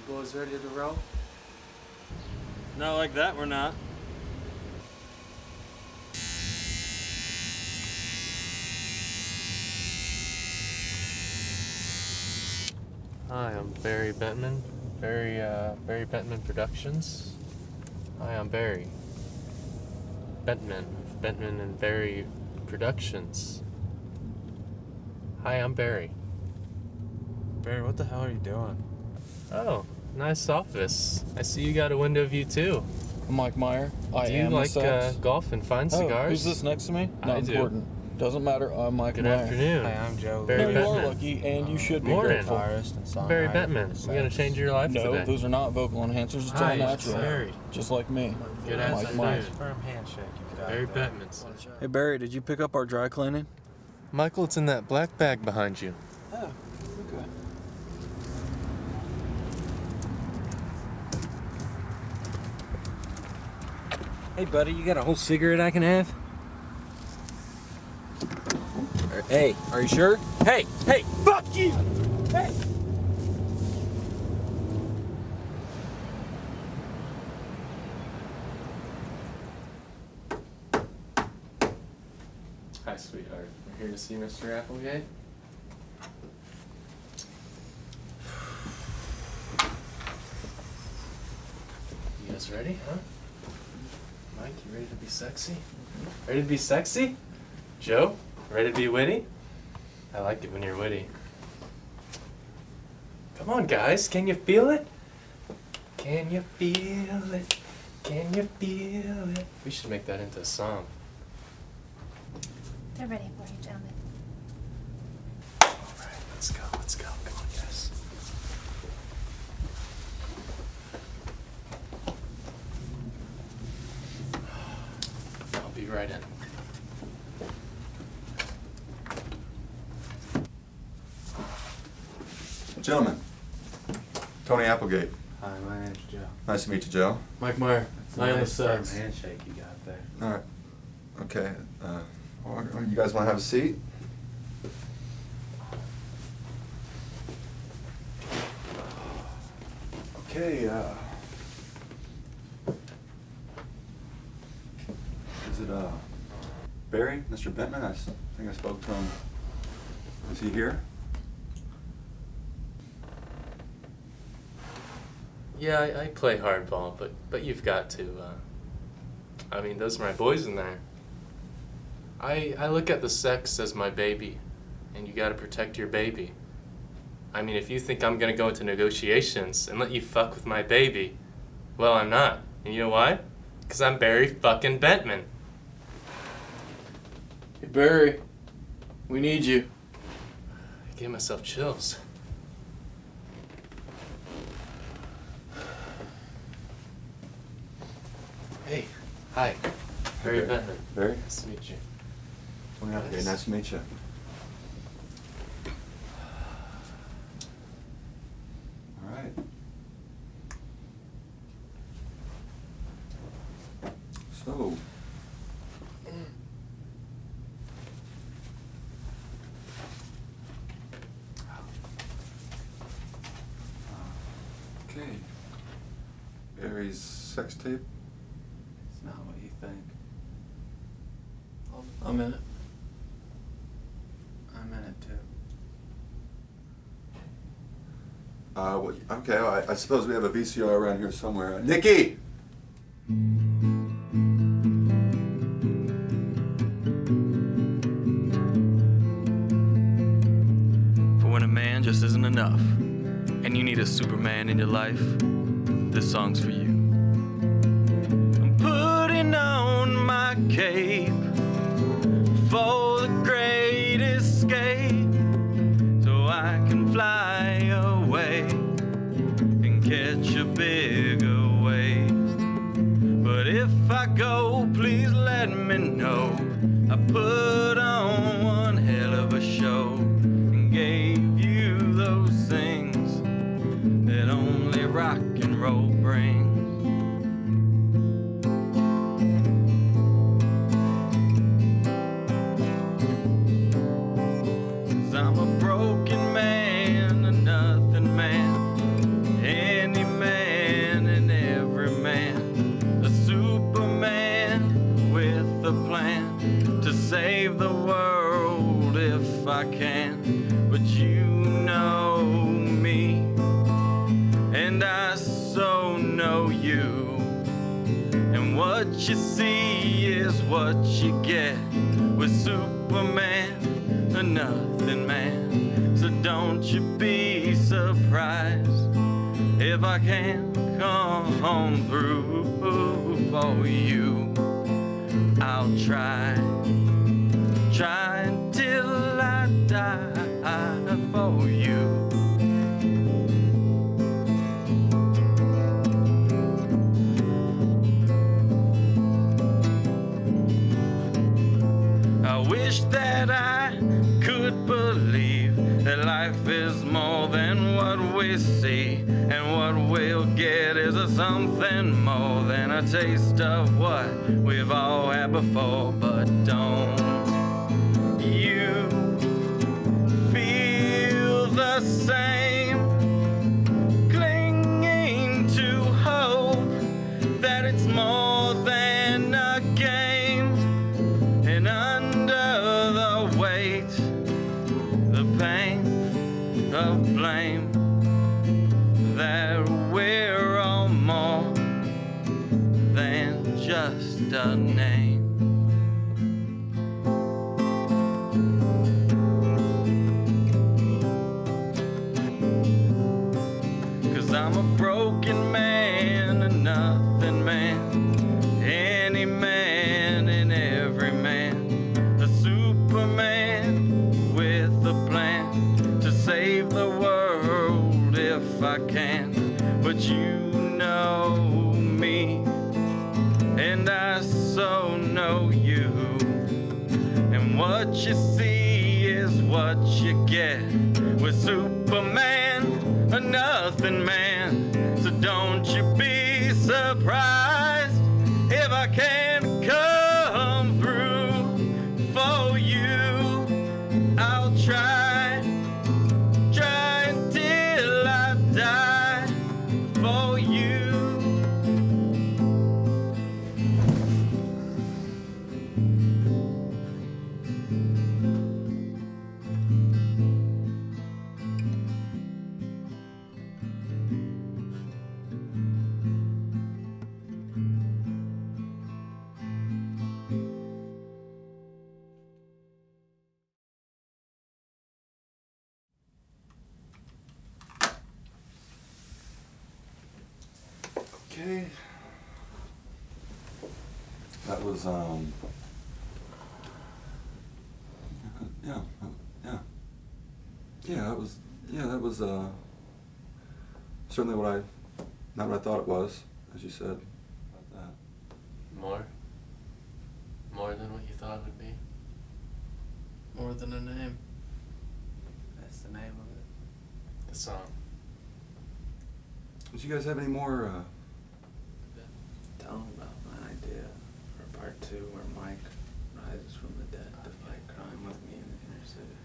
boys ready to roll? Not like that, we're not. Hi, I'm Barry Bentman. Barry Bentman Productions. Hi, I'm Barry Bentman. Bentman and Barry Productions. Hi, I'm Barry. Barry, what the hell are you doing? Oh, nice office. I see you got a window view too. I'm Mike Meyer. I Do you am like the sex. golf and fine cigars? Who's this next to me? Not I do. important. Doesn't matter. I'm Mike Good Meyer. afternoon. Hi, I'm Joe. Barry No, you are Bentman. lucky, and you should be Morning. grateful. Guitarist and songwriter. Barry Bentman. You gonna change your life No, today? those are not vocal enhancers. It's Hi, all natural. Barry. Just like me. Good Mike afternoon. Meyer. Firm handshake. You got Barry it, Barry. Bentman. Hey, Barry, did you pick up our dry cleaning? Michael, it's in that black bag behind you. Oh, okay. Hey, buddy, you got a whole cigarette I can have? Hey, are you sure? Hey, fuck you! Hey! Hi, sweetheart. We're here to see Mr. Applegate. You guys ready, huh? Mike, you ready to be sexy? Ready to be sexy? Joe, ready to be witty? I like it when you're witty. Come on, guys. Can you feel it? Can you feel it? Can you feel it? We should make that into a song. They're ready for you, gentlemen. All right, let's go. Come on, guys. I'll be right in. Gentlemen, Tony Applegate. Hi, my name's Joe. Nice to meet you, Joe. Mike Meyer, That's a I am the nice firm sex. handshake you got there. All right. Okay. You guys want to have a seat? Okay. Is it Barry, Mr. Bentman? I think I spoke to him. Is he here? Yeah, I play hardball, but you've got to. I mean, those are my boys in there. I look at the sex as my baby, and you gotta protect your baby. I mean, if you think I'm gonna go into negotiations and let you fuck with my baby, well, I'm not. And you know why? Because I'm Barry fucking Bentman. Hey, Barry, we need you. I gave myself chills. Hey, hi, Barry Bentman. Barry? Nice to meet you. Tony Applegate. Nice to meet you. All right. So. Okay. Barry's sex tape. It's not what you think. I'm in it. I'm in it too. Okay, I suppose we have a VCR around here somewhere. Nikki! For when a man just isn't enough, and you need a Superman in your life, this song's for you. I'm putting on my cape for the great escape, so I can fly away and catch a bigger wave. But if I go, please let me know. I put on one hell of a show and gave you those things that only rock and roll brings. 'Cause I'm a broken man, a nothing man, and what you see is what you get with Superman, a nothing man. So don't you be surprised if I can't come through for you. I'll try until I die for you. I wish that I could believe that life is more than what we see, and what we'll get is a something more than a taste of what we've all had before. But don't you feel the same, clinging to hope that it's more than a game, and under the weight, the pain of blame, that we're all more than just a name. Cause I'm a broken man, a nothing man, any man and every man, a Superman with a plan to save the world if I can. But you know me, and I so know you, and what you see is what you get with Superman, a nothing man. So don't you be surprised if I can't come through for you. I'll try until I die for you. Okay. That was, that was, certainly not what I thought it was, as you said about that. More than what you thought it would be. More than a name. That's the name of it. The song. Did you guys have any more, Tell them about my idea for part 2 where Mike rises from the dead to fight crime with me in the inner city.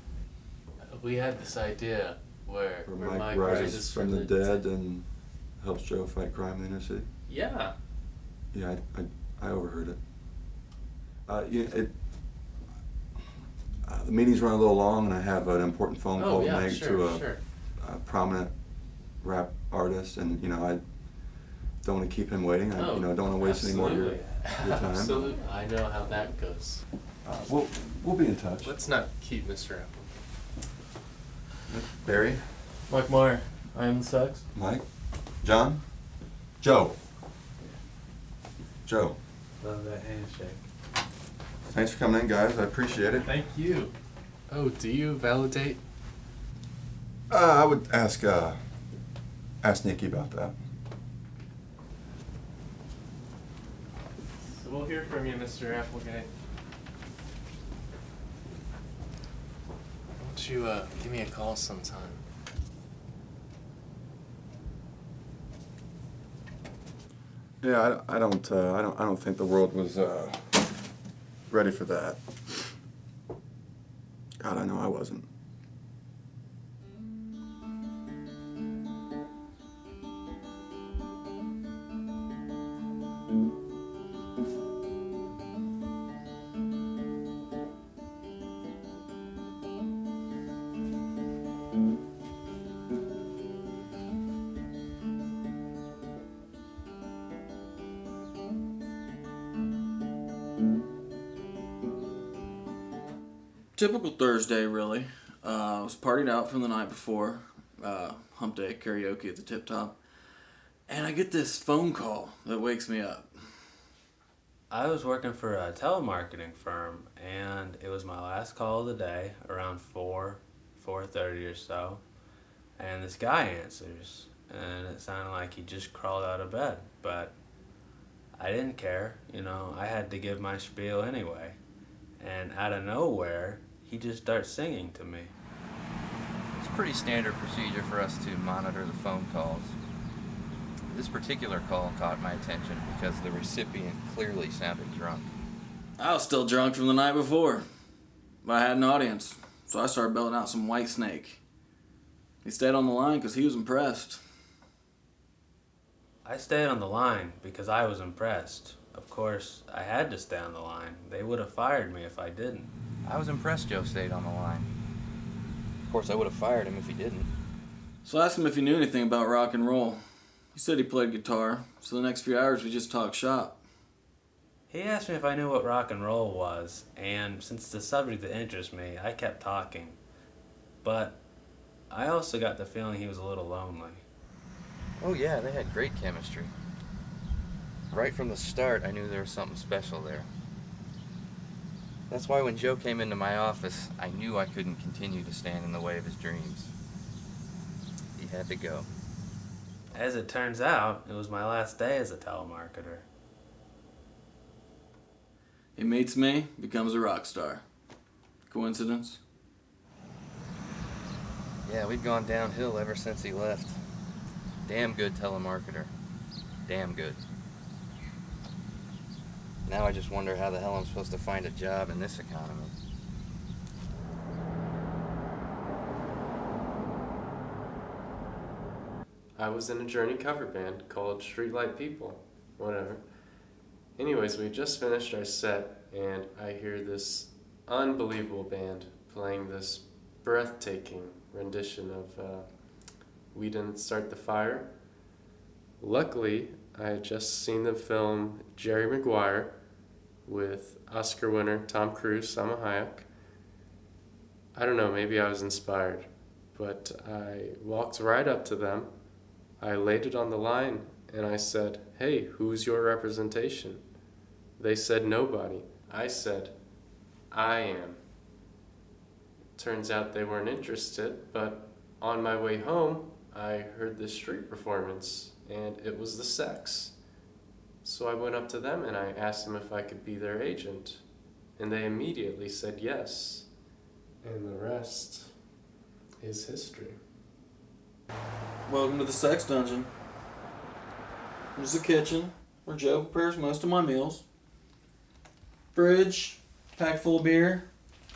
We had this idea where Mike rises from the dead and helps Joe fight crime in the inner city? Yeah. Yeah, I overheard it. The meeting's run a little long, and I have an important phone call to make to a prominent rap artist, and I don't want to keep him waiting. I don't want to waste any more of your time. Absolutely. I know how that goes. We'll be in touch. Let's not keep Mr. Apple. Barry, Mike Meyer, I am the sax. Mike, John, Joe. Love that handshake. Thanks for coming in, guys. I appreciate it. Thank you. Oh, do you validate? I would ask Nikki about that. So we'll hear from you, Mr. Applegate. Why don't you give me a call sometime? Yeah, I don't think the world was ready for that. God, I know I wasn't. Typical Thursday, really. I was partied out from the night before, hump day karaoke at the Tip Top, and I get this phone call that wakes me up. I was working for a telemarketing firm, and it was my last call of the day, around 4:30 or so, and this guy answers, and it sounded like he just crawled out of bed, but I didn't care, I had to give my spiel anyway, and out of nowhere, he just starts singing to me. It's pretty standard procedure for us to monitor the phone calls. This particular call caught my attention because the recipient clearly sounded drunk. I was still drunk from the night before, but I had an audience, so I started belting out some White Snake. He stayed on the line because he was impressed. I stayed on the line because I was impressed. Of course, I had to stay on the line. They would have fired me if I didn't. I was impressed Joe stayed on the line. Of course, I would have fired him if he didn't. So I asked him if he knew anything about rock and roll. He said he played guitar, so the next few hours we just talked shop. He asked me if I knew what rock and roll was, and since the subject that interests me, I kept talking. But I also got the feeling he was a little lonely. Oh yeah, they had great chemistry. Right from the start, I knew there was something special there. That's why when Joe came into my office, I knew I couldn't continue to stand in the way of his dreams. He had to go. As it turns out, it was my last day as a telemarketer. He meets me, becomes a rock star. Coincidence? Yeah, we've gone downhill ever since he left. Damn good telemarketer. Damn good. Now I just wonder how the hell I'm supposed to find a job in this economy. I was in a Journey cover band called Streetlight People, whatever. Anyways, we just finished our set, and I hear this unbelievable band playing this breathtaking rendition of We Didn't Start the Fire. Luckily, I had just seen the film Jerry Maguire with Oscar winner Tom Cruise, Salma Hayek. I don't know, maybe I was inspired, but I walked right up to them. I laid it on the line, and I said, "Hey, who's your representation?" They said, "Nobody." I said, "I am." Turns out they weren't interested, but on my way home, I heard this street performance, and it was the Sex. So I went up to them and I asked them if I could be their agent, and they immediately said yes. And the rest is history. Welcome to the Sex Dungeon. There's the kitchen, where Joe prepares most of my meals. Fridge, packed full of beer.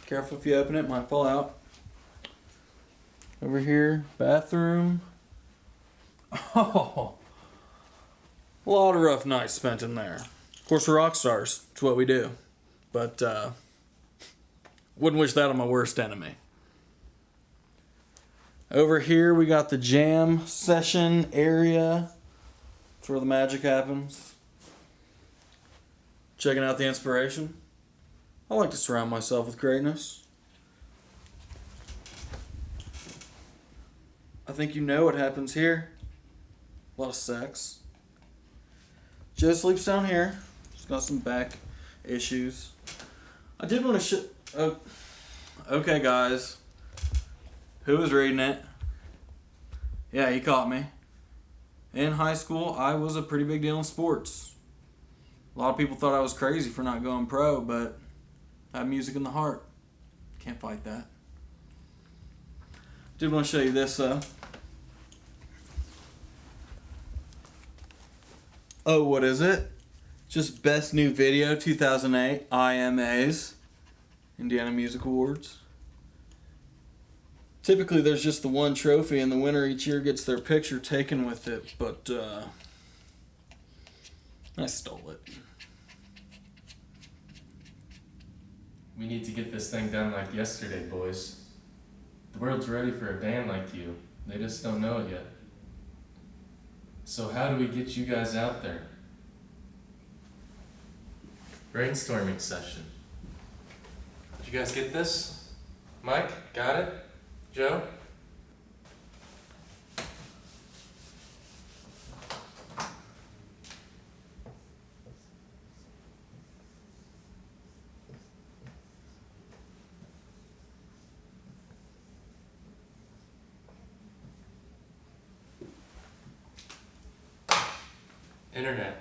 Careful if you open it, it might fall out. Over here, bathroom. Oh, a lot of rough nights spent in there. Of course, we're rock stars. It's what we do. But, wouldn't wish that on my worst enemy. Over here, we got the jam session area. That's where the magic happens. Checking out the inspiration. I like to surround myself with greatness. I think you know what happens here. A lot of sex. Joe sleeps down here. She's got some back issues. I did want to okay, guys. Who was reading it? Yeah, he caught me. In high school, I was a pretty big deal in sports. A lot of people thought I was crazy for not going pro, but I have music in the heart. Can't fight that. Did want to show you this, Oh, what is it? Just Best New Video 2008 IMAs, Indiana Music Awards. Typically there's just the one trophy and the winner each year gets their picture taken with it, but I stole it. We need to get this thing done like yesterday, boys. The world's ready for a band like you. They just don't know it yet. So how do we get you guys out there? Brainstorming session. Did you guys get this? Mike, got it? Joe? Internet.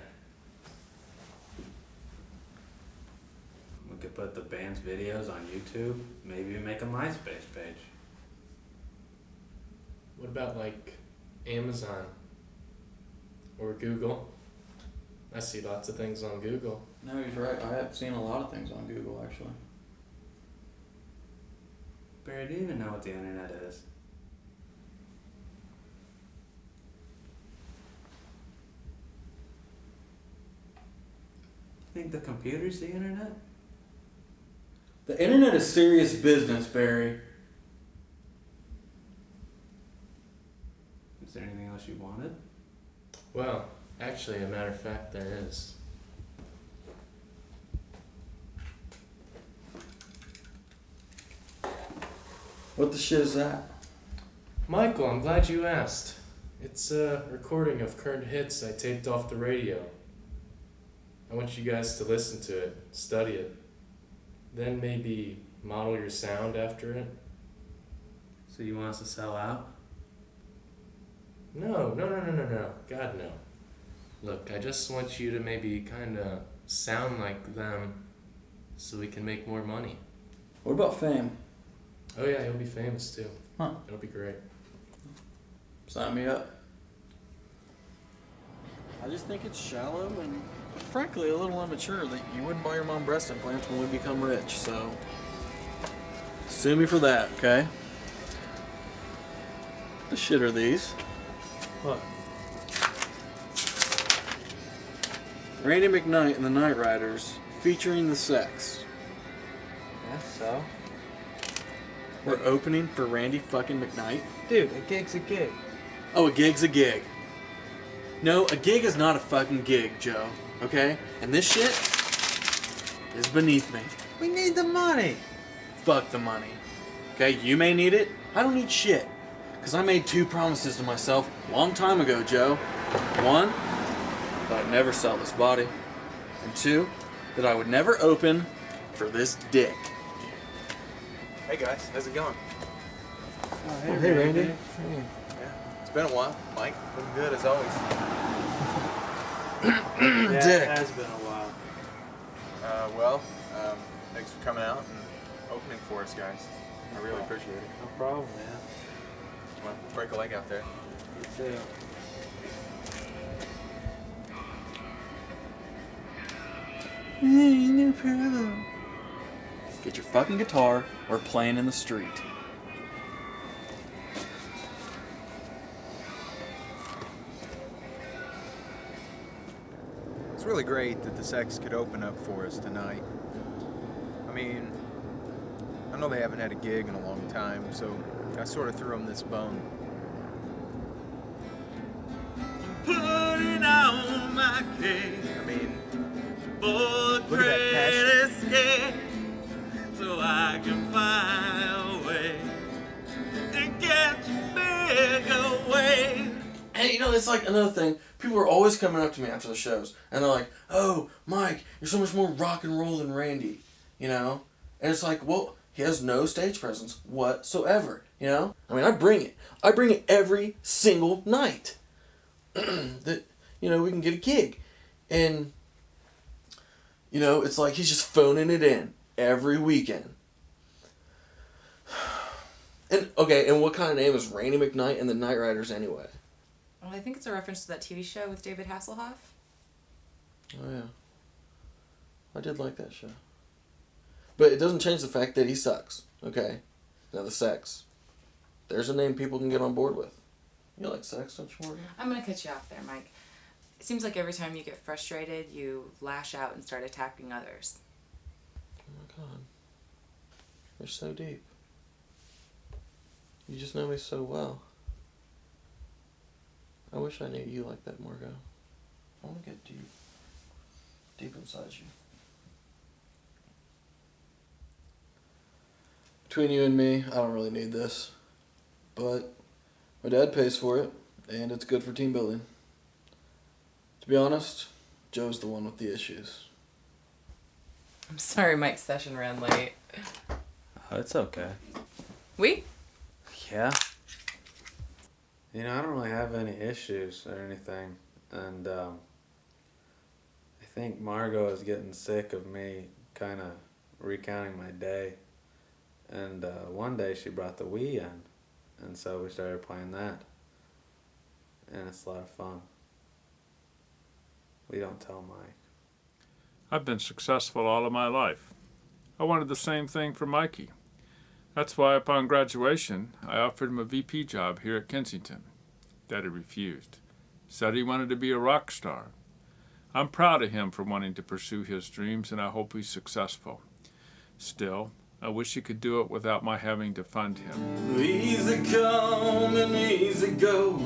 We could put the band's videos on YouTube. Maybe make a MySpace page. What about like Amazon or Google? I see lots of things on Google. No, he's right. I have seen a lot of things on Google, actually. Barry, do you even know what the internet is? Think the computer's the internet? The internet is serious business, Barry. Is there anything else you wanted? Well, actually, a matter of fact, there is. What the shit is that? Michael, I'm glad you asked. It's a recording of current hits I taped off the radio. I want you guys to listen to it, study it, then maybe model your sound after it. So you want us to sell out? No. God, no. Look, I just want you to maybe kind of sound like them so we can make more money. What about fame? Oh yeah, you'll be famous too. Huh. It'll be great. Sign me up. I just think it's shallow and, frankly, a little immature that you wouldn't buy your mom breast implants when we become rich, so sue me for that, okay? The shit are these? What? Randy McKnight and the Night Riders featuring the Sex. Yeah, so? We're opening for Randy fucking McKnight. Dude, a gig's a gig. Oh, a gig's a gig. No, a gig is not a fucking gig, Joe. Okay? And this shit is beneath me. We need the money. Fuck the money. Okay, you may need it. I don't need shit. Because I made 2 promises to myself a long time ago, Joe. 1, that I'd never sell this body. And 2, that I would never open for this dick. Hey guys, how's it going? Oh, hey, Randy. Yeah, it's been a while. Mike, looking good as always. Yeah, Dick. it has been a while. Thanks for coming out and opening for us, guys. I really appreciate it. No problem, man. Well, break a leg out there. You too. No problem. Get your fucking guitar. We're playing in the street. It's really great that the Sex could open up for us tonight. I mean, I know they haven't had a gig in a long time, so I sort of threw them this bone. Putting on my cape, I mean, look at that passion. escape, so I can find a way to get you back away. Hey, you know, it's like another thing. People are always coming up to me after the shows, and they're like, "Oh, Mike, you're so much more rock and roll than Randy," you know? And it's like, well, he has no stage presence whatsoever, you know? I mean, I bring it. I bring it every single night that, you know, we can get a gig. And, you know, it's like he's just phoning it in every weekend. And, okay, and what kind of name is Randy McKnight and the Night Riders anyway? Well, I think it's a reference to that TV show with David Hasselhoff. Oh, yeah. I did like that show. But it doesn't change the fact that he sucks, okay? Now, the Sex. There's a name people can get on board with. You like Sex, don't you, Morgan? I'm going to cut you off there, Mike. It seems like every time you get frustrated, you lash out and start attacking others. Oh, my God. You're so deep. You just know me so well. I wish I knew you like that, Margot. I want to get deep. Deep inside you. Between you and me, I don't really need this. But my dad pays for it, and it's good for team building. To be honest, Joe's the one with the issues. I'm sorry Mike's session ran late. Oh, it's okay. We? Yeah. You know, I don't really have any issues or anything. And I think Margot is getting sick of me kind of recounting my day. And one day she brought the Wii in. And so we started playing that. And it's a lot of fun. We don't tell Mike. I've been successful all of my life. I wanted the same thing for Mikey. That's why upon graduation, I offered him a VP job here at Kensington. Daddy refused. Said he wanted to be a rock star. I'm proud of him for wanting to pursue his dreams, and I hope he's successful. Still, I wish he could do it without my having to fund him. Easy come and easy go.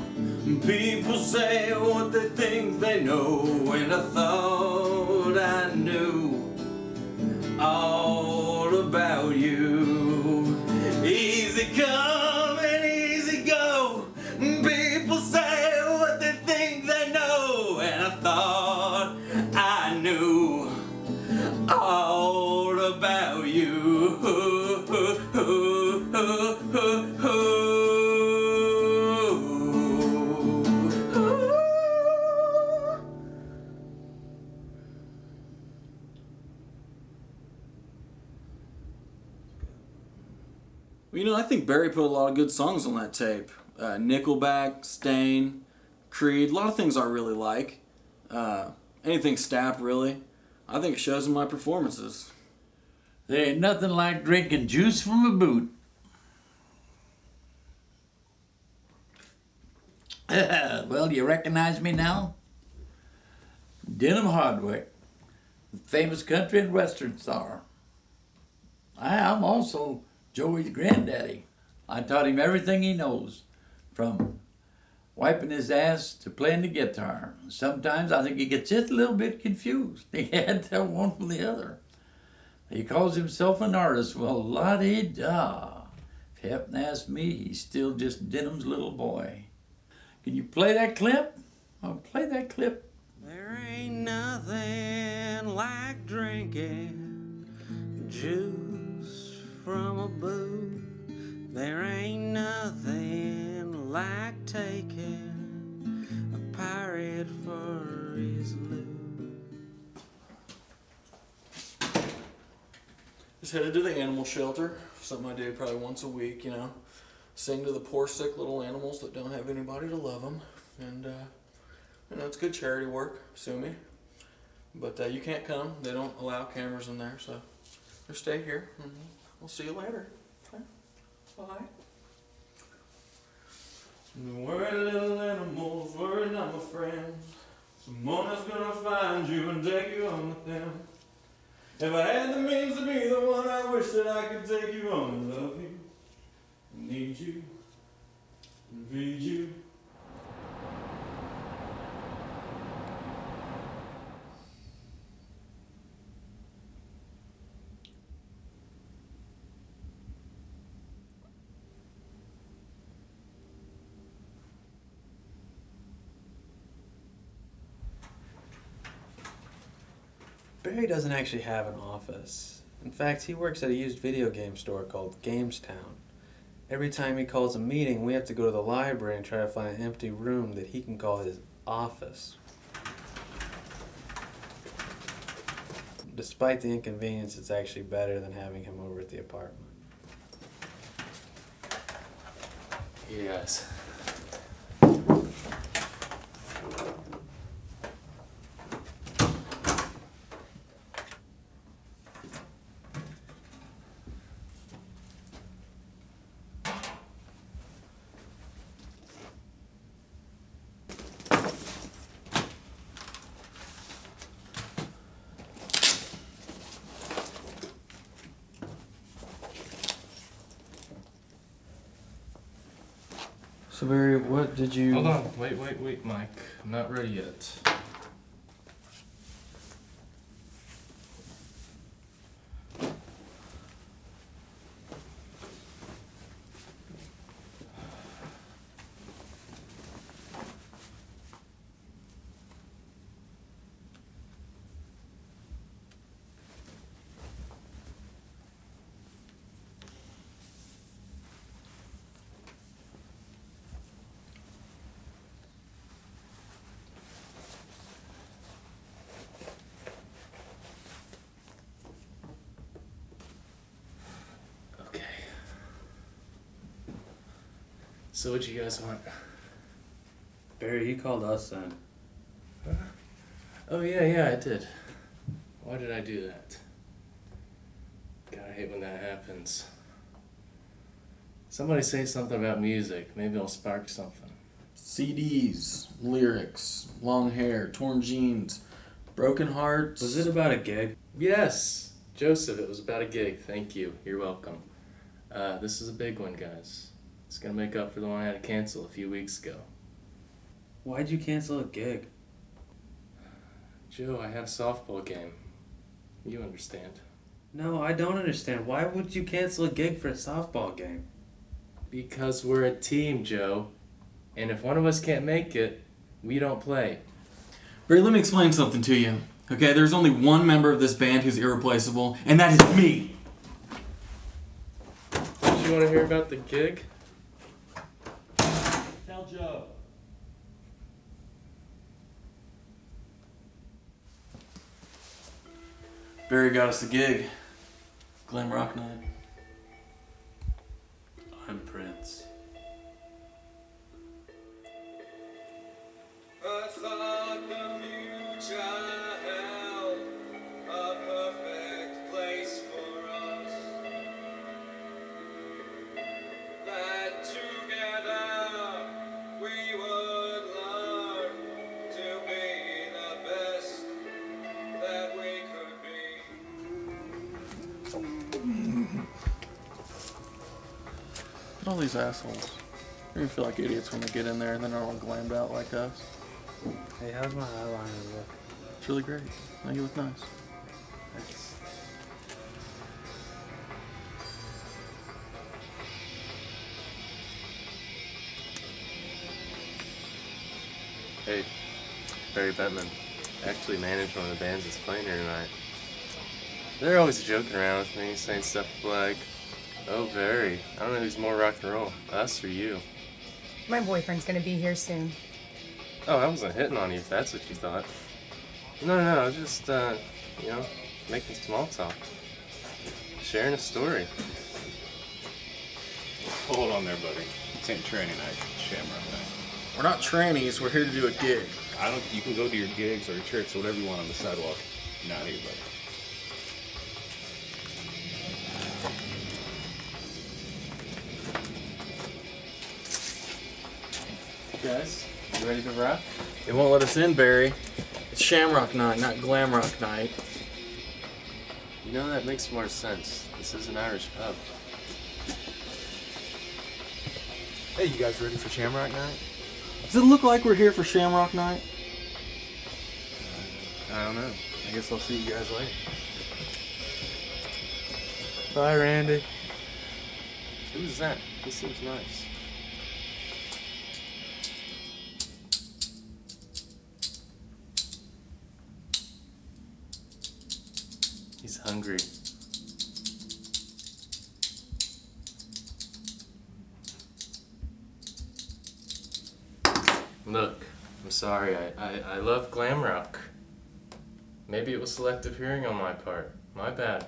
People say what they think they know. And I thought I knew all about you. Easy come and easy go. People say what they think they know. And I thought I knew all about you. You know, I think Barry put a lot of good songs on that tape. Nickelback, Stain, Creed, a lot of things I really like. Anything Stapp, really. I think it shows in my performances. There ain't nothing like drinking juice from a boot. Well, do you recognize me now? Denham Hardwick, the famous country and western star. I'm also Joey's granddaddy. I taught him everything he knows, from wiping his ass to playing the guitar. Sometimes I think he gets just a little bit confused. He had to tell one from the other. He calls himself an artist. Well, la-di-da. If you happen to ask me, he's still just Denham's little boy. Can you play that clip? I'll play that clip. There ain't nothing like drinking juice from a boot. There ain't nothing like taking a pirate for his loot. Just headed to the animal shelter. Something I do probably once a week, you know. Sing to the poor, sick little animals that don't have anybody to love them. And, you know, it's good charity work, sue me. But you can't come. They don't allow cameras in there, so just stay here. And we'll see you later. Okay? Bye. Worry, little animals, worry not, my friend. Someone is gonna find you and take you on with them. If I had the means to be the one, I wish that I could take you on and love you, and need you, and feed you. Barry doesn't actually have an office. In fact, he works at a used video game store called Gamestown. Every time he calls a meeting, we have to go to the library and try to find an empty room that he can call his office. Despite the inconvenience, it's actually better than having him over at the apartment. Yes. So Barry, what did you... Hold on, wait, Mike. I'm not ready yet. So what'd you guys want? Barry, you called us then. Oh yeah, I did. Why did I do that? God, I hate when that happens. Somebody say something about music. Maybe I'll spark something. CDs, lyrics, long hair, torn jeans, broken hearts. Was it about a gig? Yes, Joseph, it was about a gig. Thank you. You're welcome. This is a big one, guys. It's gonna make up for the one I had to cancel a few weeks ago. Why'd you cancel a gig? Joe, I had a softball game. You understand. No, I don't understand. Why would you cancel a gig for a softball game? Because we're a team, Joe. And if one of us can't make it, we don't play. Barry, let me explain something to you. Okay, there's only one member of this band who's irreplaceable, and that is me. Don't you want to hear about the gig? Tell Joe. Barry got us the gig. Glam Rock Night. I'm Prince. I thought the future held a perfect place for us. That together we would learn to be the best that we could be. Look at all these assholes. They're gonna feel like idiots when they get in there and then they're all glammed out like us. Hey, how's my eyeliner look? It's really great. Now you look nice. Thanks. Hey, Barry Bettman. I actually manage one of the bands that's playing here tonight. They're always joking around with me, saying stuff like, "Oh, Barry, I don't know who's more rock and roll, us or you." My boyfriend's gonna be here soon. Oh, I wasn't hitting on you if that's what you thought. No, I was just, making small talk. Sharing a story. Hold on there, buddy. This ain't tranny night, it's Shamrock night. We're not trannies, we're here to do a gig. You can go to your gigs or your church, whatever you want on the sidewalk. Not here, buddy. Guys, you ready to rock? They won't let us in, Barry. It's Shamrock Night, not Glam Rock Night. You know, that makes more sense. This is an Irish pub. Hey, you guys ready for Shamrock Night? Does it look like we're here for Shamrock Night? I don't know. I guess I'll see you guys later. Bye, Randy. Who's that? He seems nice. He's hungry. Look, I'm sorry. I love glam rock. Maybe it was selective hearing on my part. My bad.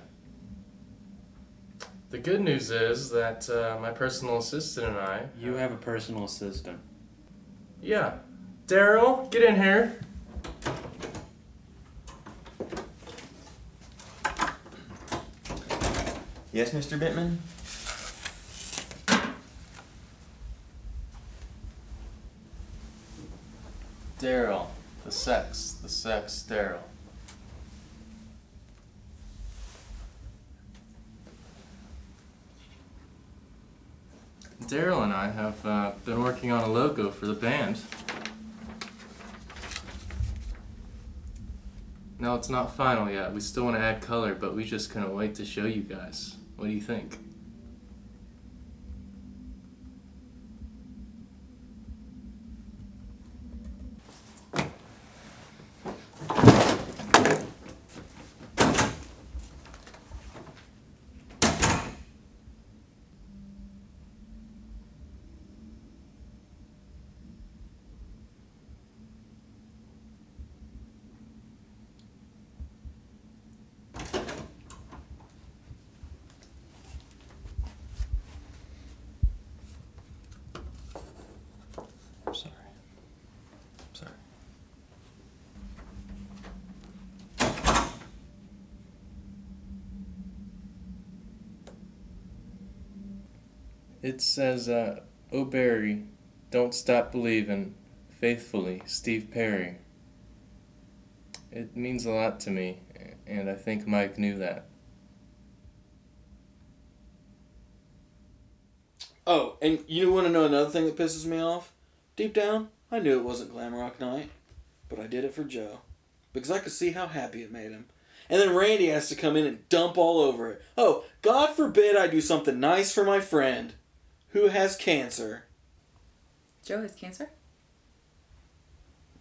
The good news is that my personal assistant and I... You have a personal assistant. Yeah. Daryl, get in here. Yes, Mr. Bittman? Daryl. The sex, Daryl. Daryl and I have been working on a logo for the band. No, it's not final yet. We still want to add color, but we just couldn't wait to show you guys. What do you think? It says, "Oh Barry, don't stop believing. Faithfully, Steve Perry." It means a lot to me, and I think Mike knew that. Oh, and you want to know another thing that pisses me off? Deep down, I knew it wasn't Glam Rock Night, but I did it for Joe. Because I could see how happy it made him. And then Randy has to come in and dump all over it. Oh, God forbid I do something nice for my friend who has cancer. Joe has cancer?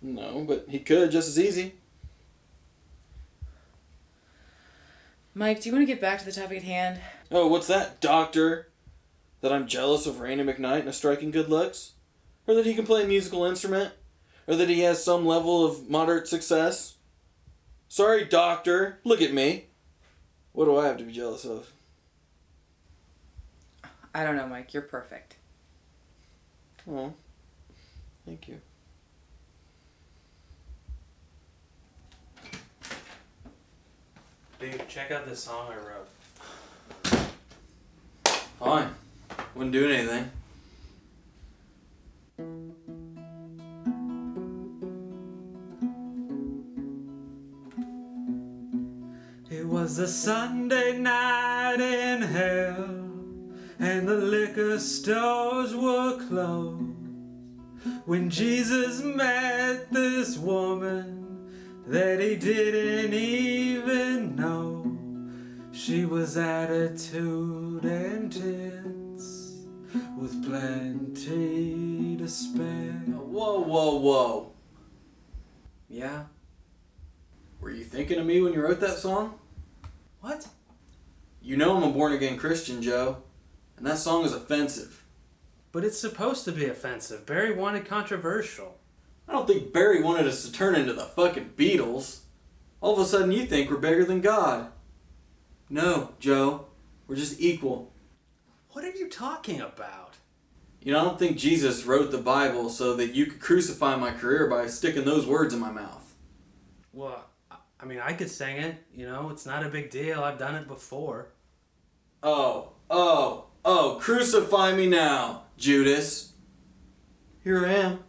No, but he could just as easy. Mike, do you want to get back to the topic at hand? Oh, what's that, doctor? That I'm jealous of Randy McKnight and his striking good looks? Or that he can play a musical instrument? Or that he has some level of moderate success? Sorry, doctor. Look at me. What do I have to be jealous of? I don't know, Mike. You're perfect. Oh, thank you. Dude, check out this song I wrote. Fine. Wasn't doing anything. It was a Sunday night in hell, and the liquor stores were closed, when Jesus met this woman that he didn't even know. She was attitude and tits, with plenty to spare. Whoa, whoa, whoa. Yeah? Were you thinking of me when you wrote that song? What? You know I'm a born-again Christian, Joe. And that song is offensive. But it's supposed to be offensive. Barry wanted controversial. I don't think Barry wanted us to turn into the fucking Beatles. All of a sudden you think we're bigger than God. No, Joe. We're just equal. What are you talking about? You know, I don't think Jesus wrote the Bible so that you could crucify my career by sticking those words in my mouth. Well, I mean, I could sing it. You know, it's not a big deal. I've done it before. Oh, crucify me now, Judas. Here I am.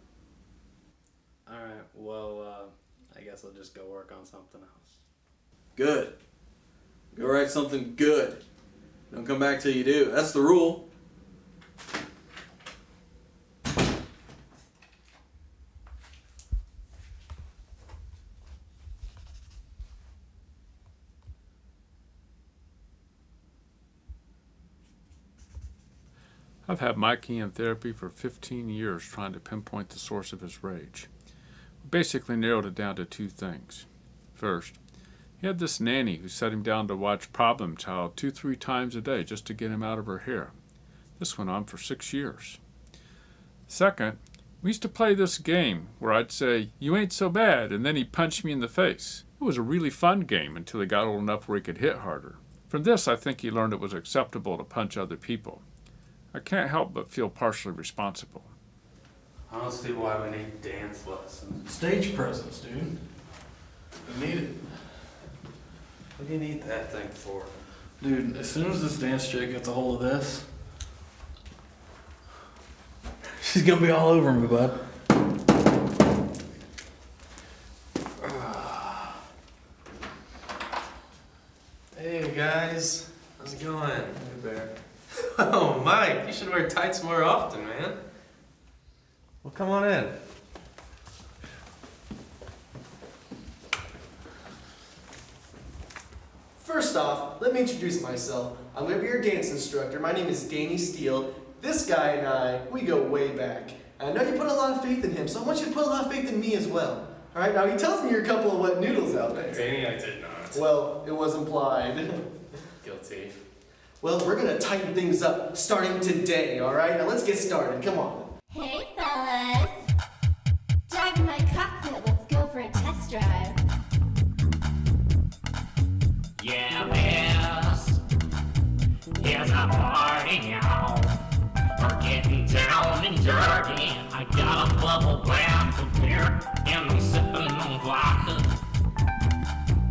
Alright, well, I guess I'll just go work on something else. Good. Go write something good. Don't come back till you do. That's the rule. I've had Mikey in therapy for 15 years trying to pinpoint the source of his rage. We basically narrowed it down to two things. First, he had this nanny who set him down to watch Problem Child 2-3 times a day just to get him out of her hair. This went on for 6 years. Second, we used to play this game where I'd say, "You ain't so bad," and then he'd punch me in the face. It was a really fun game until he got old enough where he could hit harder. From this, I think he learned it was acceptable to punch other people. I can't help but feel partially responsible. I don't see why we need dance lessons. Stage presence, dude. We need it. What do you need that thing for? Dude, as soon as this dance chick gets a hold of this, she's gonna be all over me, bud. Hey guys, how's it going? Hey Bear. Oh Mike, you should wear tights more often, man. Well, come on in. First off, let me introduce myself. I'm going to be your dance instructor. My name is Danny Steele. This guy and I, we go way back. I know you put a lot of faith in him, so I want you to put a lot of faith in me as well. All right, now he tells me you're a couple of wet noodles out there. Danny, I did not. Well, it was implied. Guilty. Well, we're going to tighten things up starting today, all right? Now let's get started. Come on. Hey, fellas. Driving my cockpit. Let's go for a test drive. Yeah, miss. Here's a party now. We're getting down and dirty. I got a bubble bath of beer, and I'm sipping on vodka.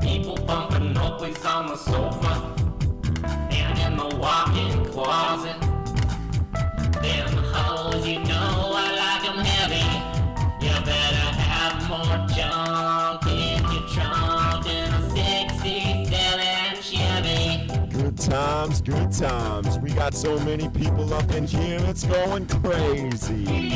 People bumping Oakley's on the sofa, and in the walk-in closet. times, good times. We got so many people up in here, it's going crazy.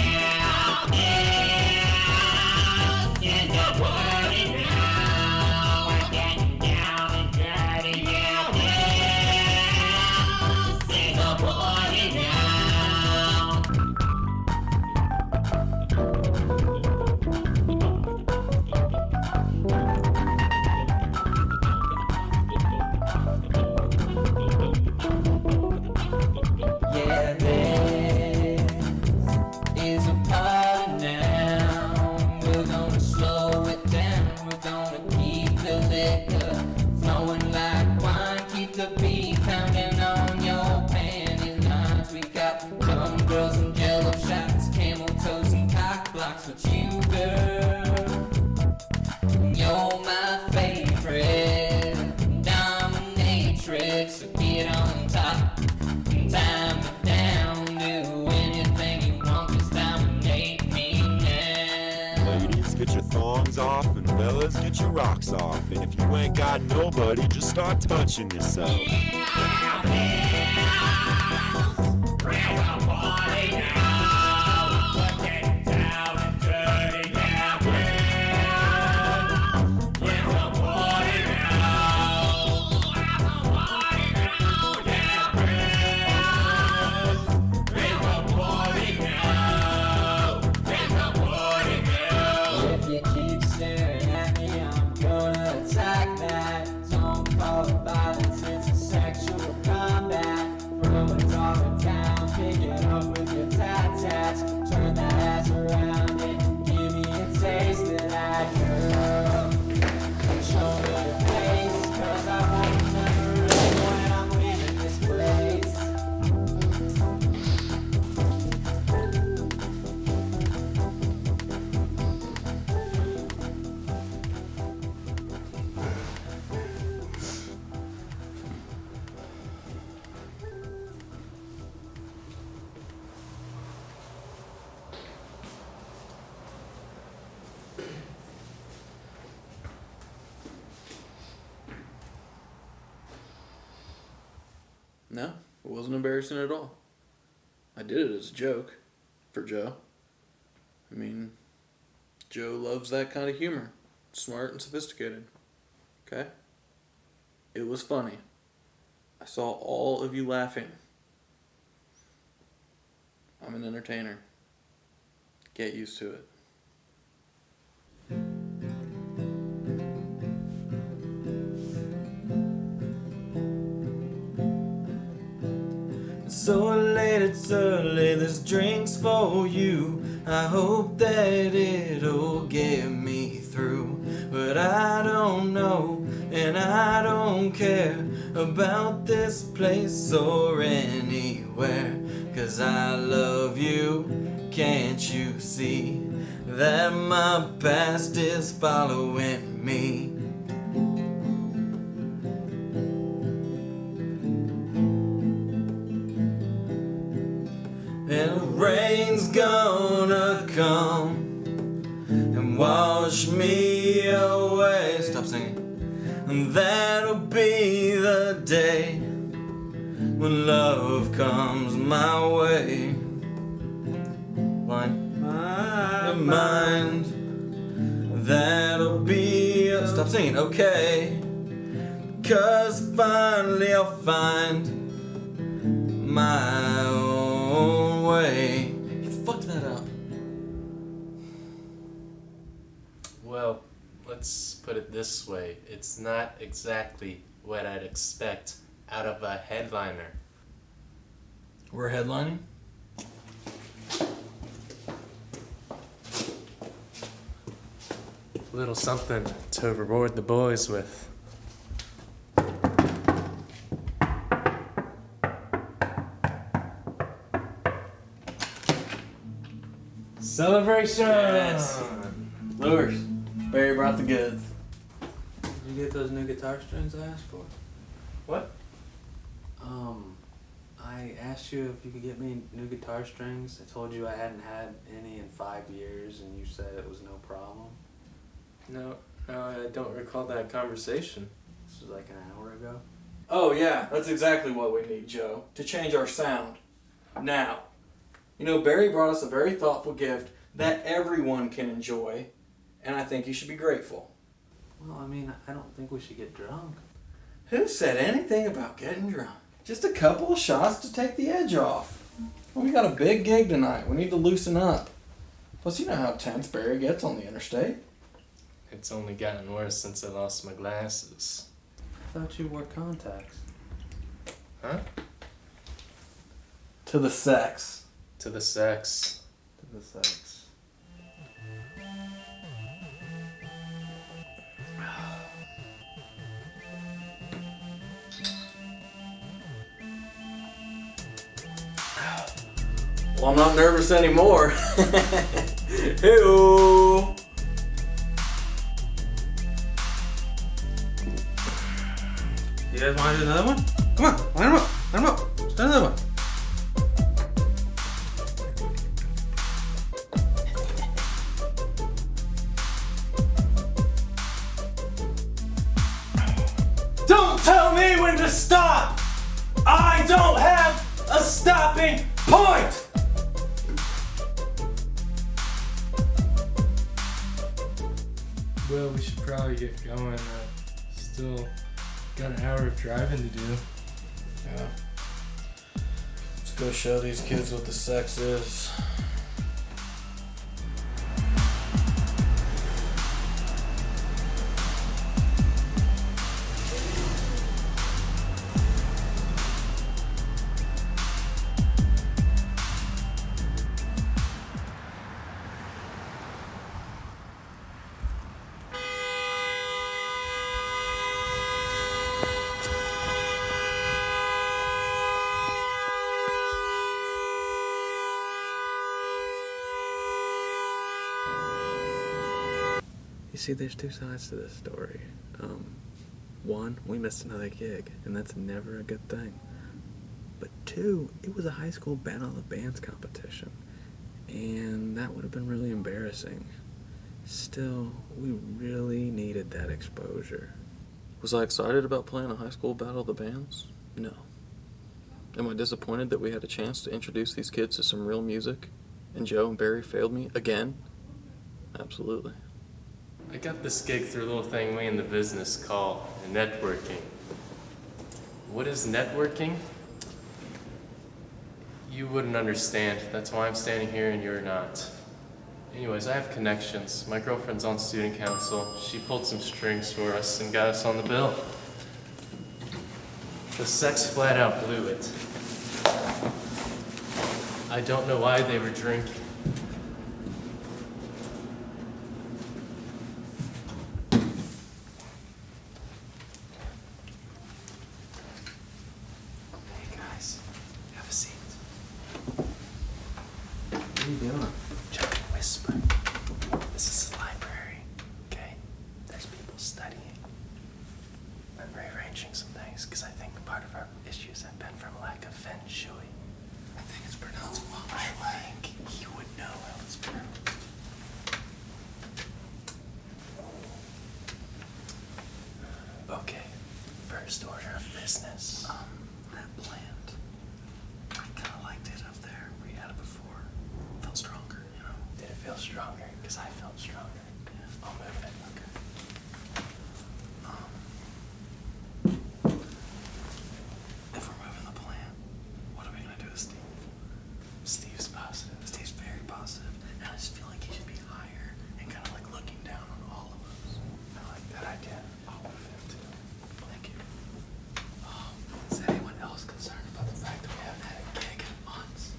Yeah, this is a party now. We're gonna slow it down. We're gonna keep the liquor flowing like wine. Keep the beat pounding on your panty lines. We got dumb girls and jello shots, camel toes and cock blocks. But you, girl, you're my favorite dominatrix. So get on top. Time it down, do anything you want, just dominate me now. Ladies, get your thongs off, and fellas, get your rocks off. And if you ain't got nobody, just start touching yourself. If you keep staring at me, I'm gonna attack that. Don't call it violence, it's a sexual combat. From a dark town, pick it up with your tat-tats. Turn that ass around and give me a taste of that, girl. Show me your face, 'cause I won't remember it when I'm leaving this place. No, it wasn't embarrassing at all. I did it as a joke for Joe. I mean, Joe loves that kind of humor. Smart and sophisticated. Okay? It was funny. I saw all of you laughing. I'm an entertainer. Get used to it. So late it's early, this drink's for you. I hope that it'll get me through. But I don't know, and I don't care about this place or anywhere. 'Cause I love you, can't you see that my past is following me? And the rain's gonna come and wash me away. Stop singing. And that'll be the day when love comes my way. Line. My mind. That'll be. Stop singing. Okay. 'Cause finally I'll find my own way. You fucked that up. Well, let's put it this way. It's not exactly what I'd expect out of a headliner. We're headlining? Little something to reward the boys with. Celebration! Yes. Lures. Barry brought the goods. Did you get those new guitar strings I asked for? What? I asked you if you could get me new guitar strings. I told you I hadn't had any in 5 years, and you said it was no problem. No, I don't recall that conversation. This was like an hour ago. Oh yeah, that's exactly what we need, Joe, to change our sound. Now, you know, Barry brought us a very thoughtful gift that everyone can enjoy, and I think you should be grateful. Well, I mean, I don't think we should get drunk. Who said anything about getting drunk? Just a couple of shots to take the edge off. Well, we got a big gig tonight. We need to loosen up. Plus, you know how tense Barry gets on the interstate. It's only gotten worse since I lost my glasses. I thought you wore contacts. Huh? To the sex. To the sex. To the sex. Well, I'm not nervous anymore. Hey-oh. You guys want to do another one? Come on, line them up. Line them up. Let's do another one. Don't tell me when to stop! I don't have a stopping point! Well, we should probably get going. Still got an hour of driving to do. Yeah. Let's go show these kids what the sex is. You see, there's two sides to this story. One, we missed another gig, and that's never a good thing. But two, it was a high school Battle of the Bands competition, and that would have been really embarrassing. Still, we really needed that exposure. Was I excited about playing a high school Battle of the Bands? No. Am I disappointed that we had a chance to introduce these kids to some real music, and Joe and Barry failed me again? Absolutely. I got this gig through a little thing we in the business call networking. What is networking? You wouldn't understand. That's why I'm standing here and you're not. Anyways, I have connections. My girlfriend's on student council. She pulled some strings for us and got us on the bill. The sex flat out blew it. I don't know why they were drinking. Hey guys, have a seat. What are you doing? Just whisper. This is a library, okay? There's people studying. I'm rearranging some things because I think part of our issues have been from lack of feng shui. I think it's pronounced feng shui. I think you would know how it's pronounced. Okay, first order of business. That plant. I kind of liked it up there where you had it before. Felt stronger, you know? Did it feel stronger? Because I felt stronger. Yeah. I'll move it. Okay. If we're moving the plant, what are we going to do with Steve? Steve's positive. Steve's very positive. And I just feel like he should be higher and kind of like looking down on all of us. I like that idea. I'll move him too. Thank you. Is anyone else concerned about the fact that we haven't had a gig in months?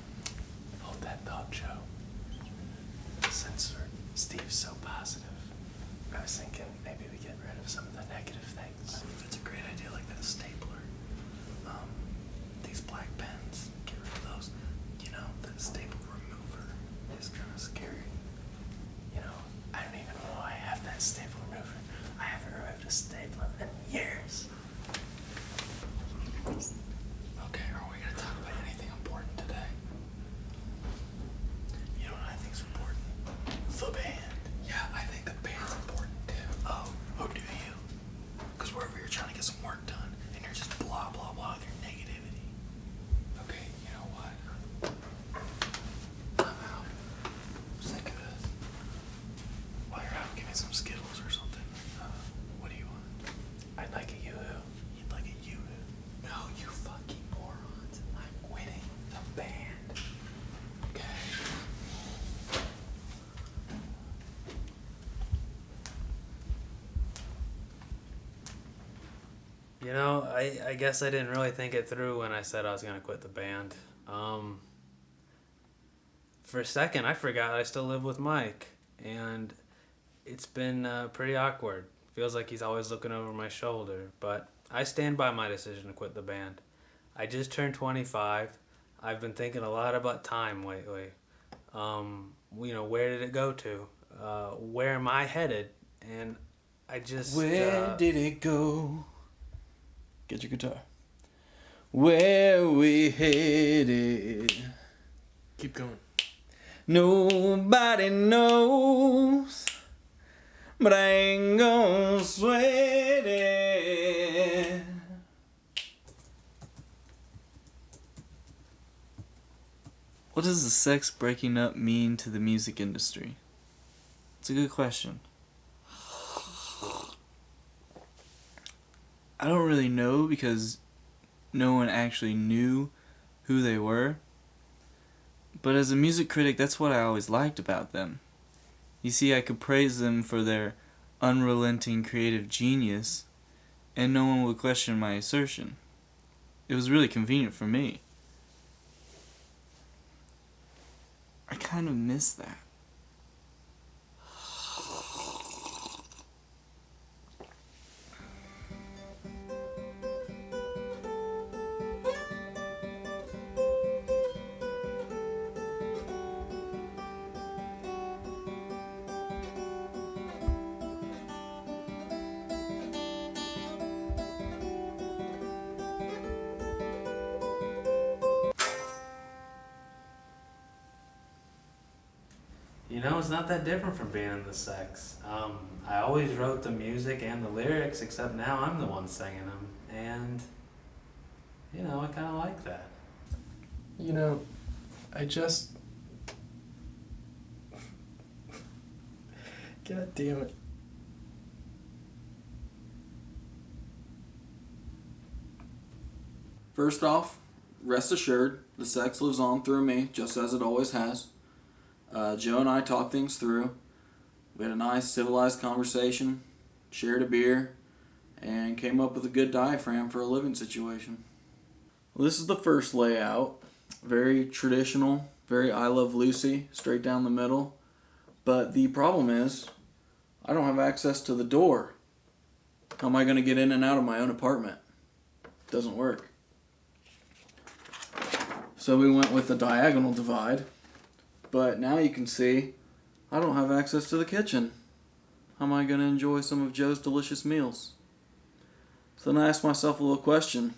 Hold that thought, Joe. Since Steve's so positive, I was thinking maybe we get rid of some of the negative things. I think that's a great idea, like that stapler. These black pens, get rid of those. You know, the staple remover is kind of scary. You know, I don't even know why I have that staple remover. I haven't removed a stapler in years. Okay, are we gonna talk about anything important today? You know what I think's important? The band. Yeah, I think the band's important too. Oh, do you? Because we're over here trying to get some work done, and you're just blocking You know, I guess I didn't really think it through when I said I was going to quit the band. For a second, I forgot I still live with Mike, and it's been pretty awkward. Feels like he's always looking over my shoulder, but I stand by my decision to quit the band. I just turned 25. I've been thinking a lot about time lately. Where did it go to? Where am I headed? And I just... Where did it go? Get your guitar. Where we headed? Keep going. Nobody knows, but I ain't gonna sweat it. What does the sex breaking up mean to the music industry? It's a good question. I don't really know because no one actually knew who they were. But as a music critic, that's what I always liked about them. You see, I could praise them for their unrelenting creative genius, and no one would question my assertion. It was really convenient for me. I kind of miss that. You know, it's not that different from being in the sex. I always wrote the music and the lyrics, except now I'm the one singing them. And, I kind of like that. I just... God damn it. First off, rest assured, the sex lives on through me, just as it always has. Joe and I talked things through. We had a nice civilized conversation, shared a beer, and came up with a good diaphragm for a living situation. Well, this is the first layout. Very traditional, very I Love Lucy, straight down the middle. But the problem is, I don't have access to the door. How am I going to get in and out of my own apartment? Doesn't work. So we went with the diagonal divide. But now you can see, I don't have access to the kitchen. How am I going to enjoy some of Joe's delicious meals? So then I asked myself a little question.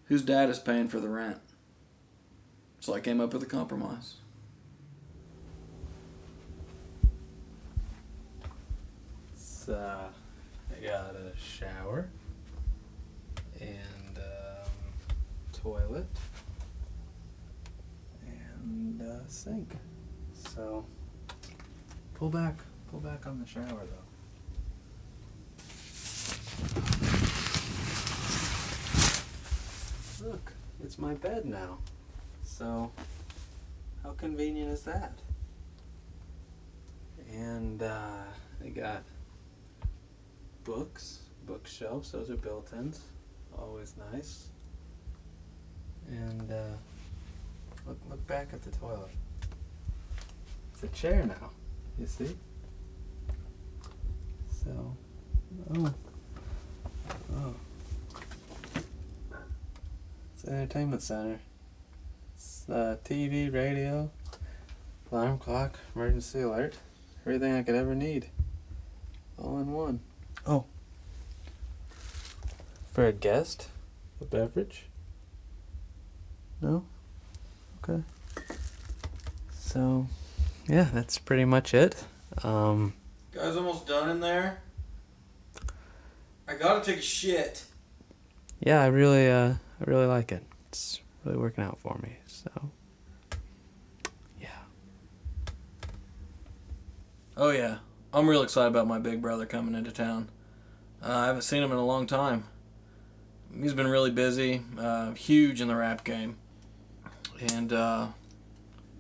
Whose dad is paying for the rent? So I came up with a compromise. I got a shower and toilet and sink. So pull back on the shower though. Look, it's my bed now. So how convenient is that? And I got bookshelves, those are built-ins, always nice. And look back at the toilet. It's a chair now, you see? So, oh. It's an entertainment center. It's TV, radio, alarm clock, emergency alert, everything I could ever need. All in one. Oh. For a guest? A beverage? No? Okay. So, yeah, that's pretty much it. Guys, almost done in there? I gotta take a shit. Yeah, I really like it. It's really working out for me, so. Oh yeah, I'm real excited about my big brother coming into town. I haven't seen him in a long time. He's been really busy, huge in the rap game, and I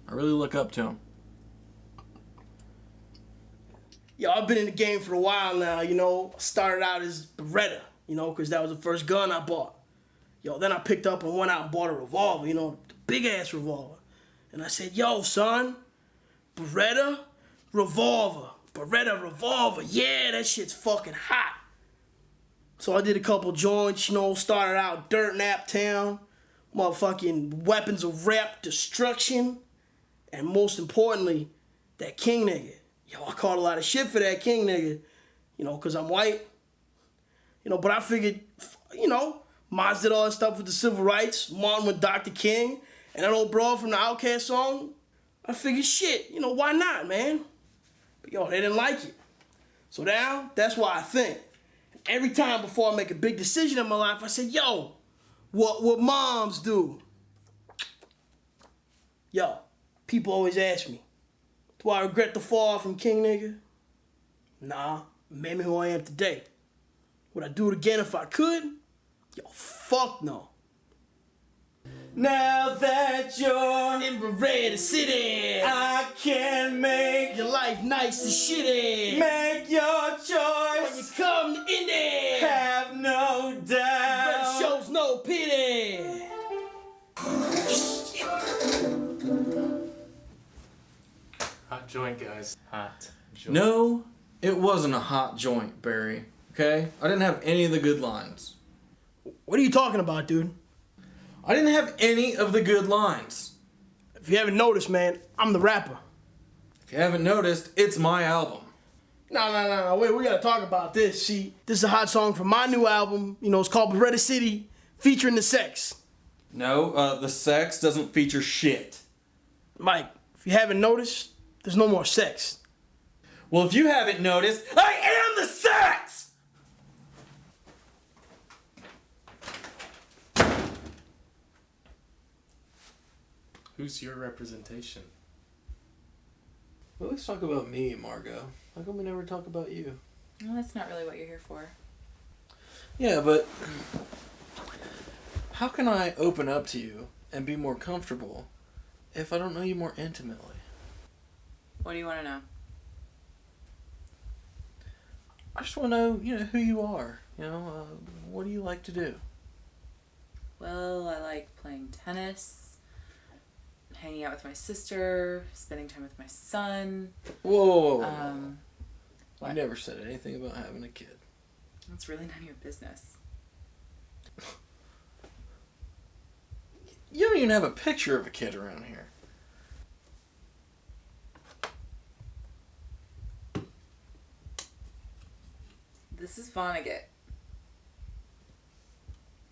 really look up to him. Yo, I've been in the game for a while now, Started out as Beretta, you know, because that was the first gun I bought. Yo, then I picked up and went out and bought a revolver, you know, the big-ass revolver. And I said, yo, son, Beretta revolver. Beretta revolver. Yeah, that shit's fucking hot. So I did a couple joints, you know, started out Dirt Nap Town, motherfucking Weapons of Rap Destruction, and most importantly, that King nigga. Yo, I caught a lot of shit for that King nigga, you know, because I'm white. You know, but I figured, you know, Maz did all that stuff with the civil rights, Martin with Dr. King, and that old broad from the Outkast song. I figured, shit, you know, why not, man? But yo, they didn't like it. So now, that's why I think. Every time before I make a big decision in my life, I say, yo, what moms do? Yo, people always ask me, do I regret the fall from King nigga? Nah, it made me who I am today. Would I do it again if I could? Yo, fuck no. Now that you're in Beretta City, I can make your life nice and shitty. Make your choice when you come to Indy. Have no doubt. Red shows no pity. Hot joint, guys. Hot joint. No, it wasn't a hot joint, Barry. Okay? I didn't have any of the good lines. What are you talking about, dude? I didn't have any of the good lines. If you haven't noticed, man, I'm the rapper. If you haven't noticed, it's my album. No, wait, we gotta talk about this. See, this is a hot song from my new album. You know, it's called Beretta City, featuring The Sex. No, The Sex doesn't feature shit. Mike, if you haven't noticed, there's no more sex. Well, if you haven't noticed, I am the sex! Who's your representation? Well, let's talk about me, Margot. How come we never talk about you? Well, that's not really what you're here for. Yeah, but how can I open up to you and be more comfortable if I don't know you more intimately? What do you want to know? I just want to know, who you are. What do you like to do? Well, I like playing tennis, hanging out with my sister, spending time with my son. Whoa. What? You never said anything about having a kid. That's really none of your business. You don't even have a picture of a kid around here. This is Vonnegut.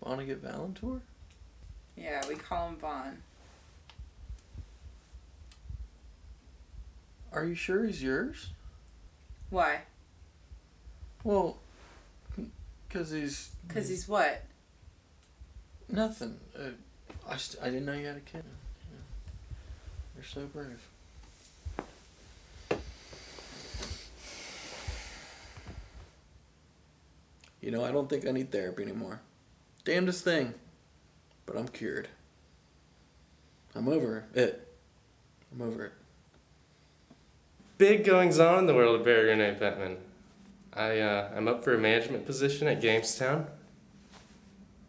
Vonnegut Valentour? Yeah, we call him Vaughn. Are you sure he's yours? Why? Well, because he's... Because he's what? Nothing. I didn't know you had a kid. You're so brave. I don't think I need therapy anymore. Damnedest thing. But I'm cured. I'm over it. I'm over it. Big goings on in the world of Barry Renee Bettman. I'm up for a management position at Gamestown.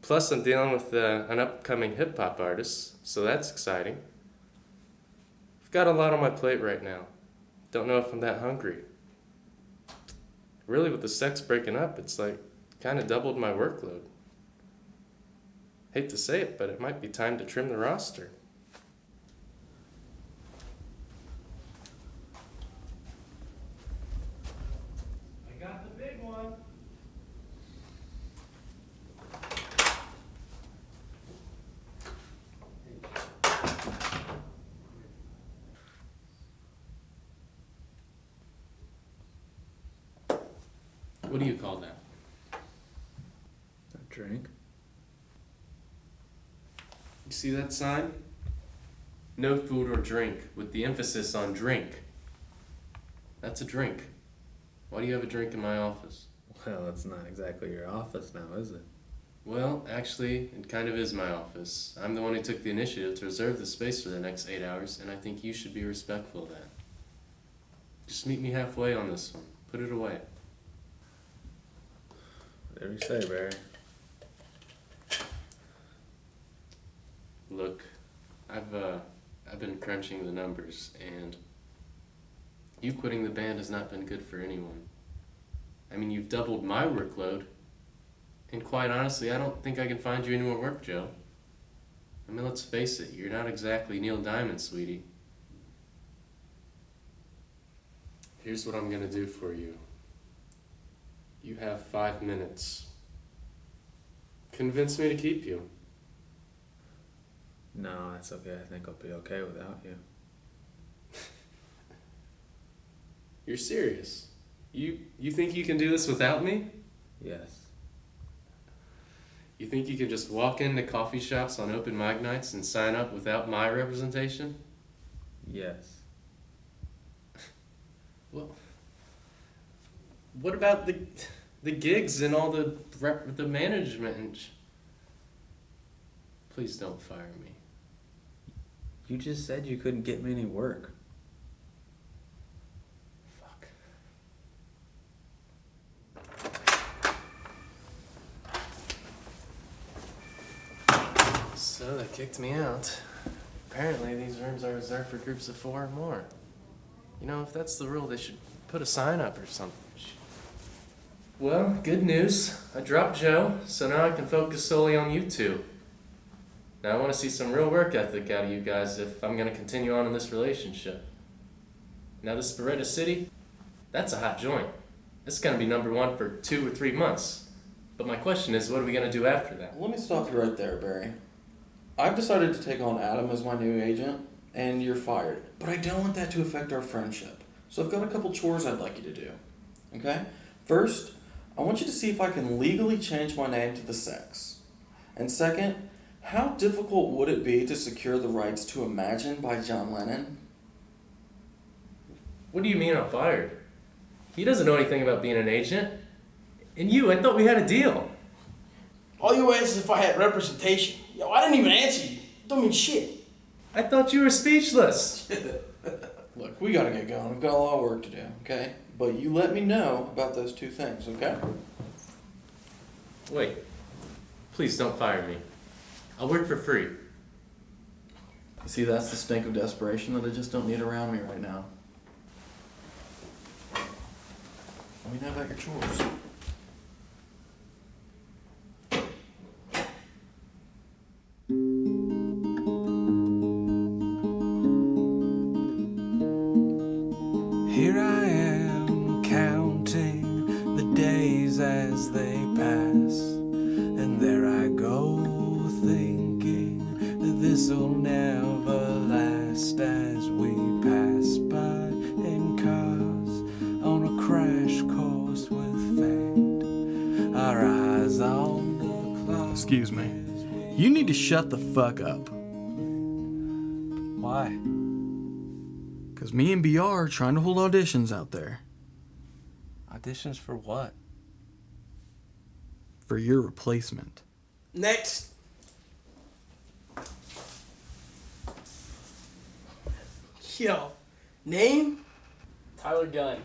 Plus, I'm dealing with an upcoming hip-hop artist, so that's exciting. I've got a lot on my plate right now. Don't know if I'm that hungry. Really, with the Sex breaking up, it's like kind of doubled my workload. Hate to say it, but it might be time to trim the roster. I got the big one. What do you call that? A drink. You see that sign? No food or drink, with the emphasis on drink. That's a drink. Why do you have a drink in my office? Well, it's not exactly your office now, is it? Well, actually, it kind of is my office. I'm the one who took the initiative to reserve the space for the next 8 hours, and I think you should be respectful of that. Just meet me halfway on this one. Put it away. Whatever you say, Barry. Look, I've been crunching the numbers, and you quitting the band has not been good for anyone. I mean, you've doubled my workload, and quite honestly, I don't think I can find you any more work, Joe. I mean, let's face it, you're not exactly Neil Diamond, sweetie. Here's what I'm gonna do for you. You have 5 minutes. Convince me to keep you. No, that's okay. I think I'll be okay without you. You're serious? You think you can do this without me? Yes. You think you can just walk into coffee shops on open mic nights and sign up without my representation? Yes. Well, what about the gigs and all the management? And please don't fire me. You just said you couldn't get me any work. So they kicked me out. Apparently these rooms are reserved for groups of 4 or more. You know, if that's the rule, they should put a sign up or something. Well, good news. I dropped Joe, so now I can focus solely on you two. Now I want to see some real work ethic out of you guys if I'm going to continue on in this relationship. Now this Beretta City, that's a hot joint. It's going to be number 1 for 2 or 3 months. But my question is, what are we going to do after that? Let me stop you right there, Barry. I've decided to take on Adam as my new agent, and you're fired. But I don't want that to affect our friendship. So I've got a couple chores I'd like you to do. Okay? First, I want you to see if I can legally change my name to The Sex. And second, how difficult would it be to secure the rights to Imagine by John Lennon? What do you mean I'm fired? He doesn't know anything about being an agent. And you, I thought we had a deal. All you asked is if I had representation. Yo, I didn't even answer you. Don't mean shit. I thought you were speechless. Look, we gotta get going. We've got a lot of work to do, okay? But you let me know about those 2 things, okay? Wait. Please don't fire me. I'll work for free. You see, that's the stink of desperation that I just don't need around me right now. Let me know about your chores. Here I am counting the days as they pass, and there I go thinking that this'll never last as we pass by in cars on a crash course with fate, our eyes on the clock. Excuse me. You need to shut the fuck up. Why? Because me and BR are trying to hold auditions out there. Auditions for what? For your replacement. Next. Yo, name? Tyler Gunn.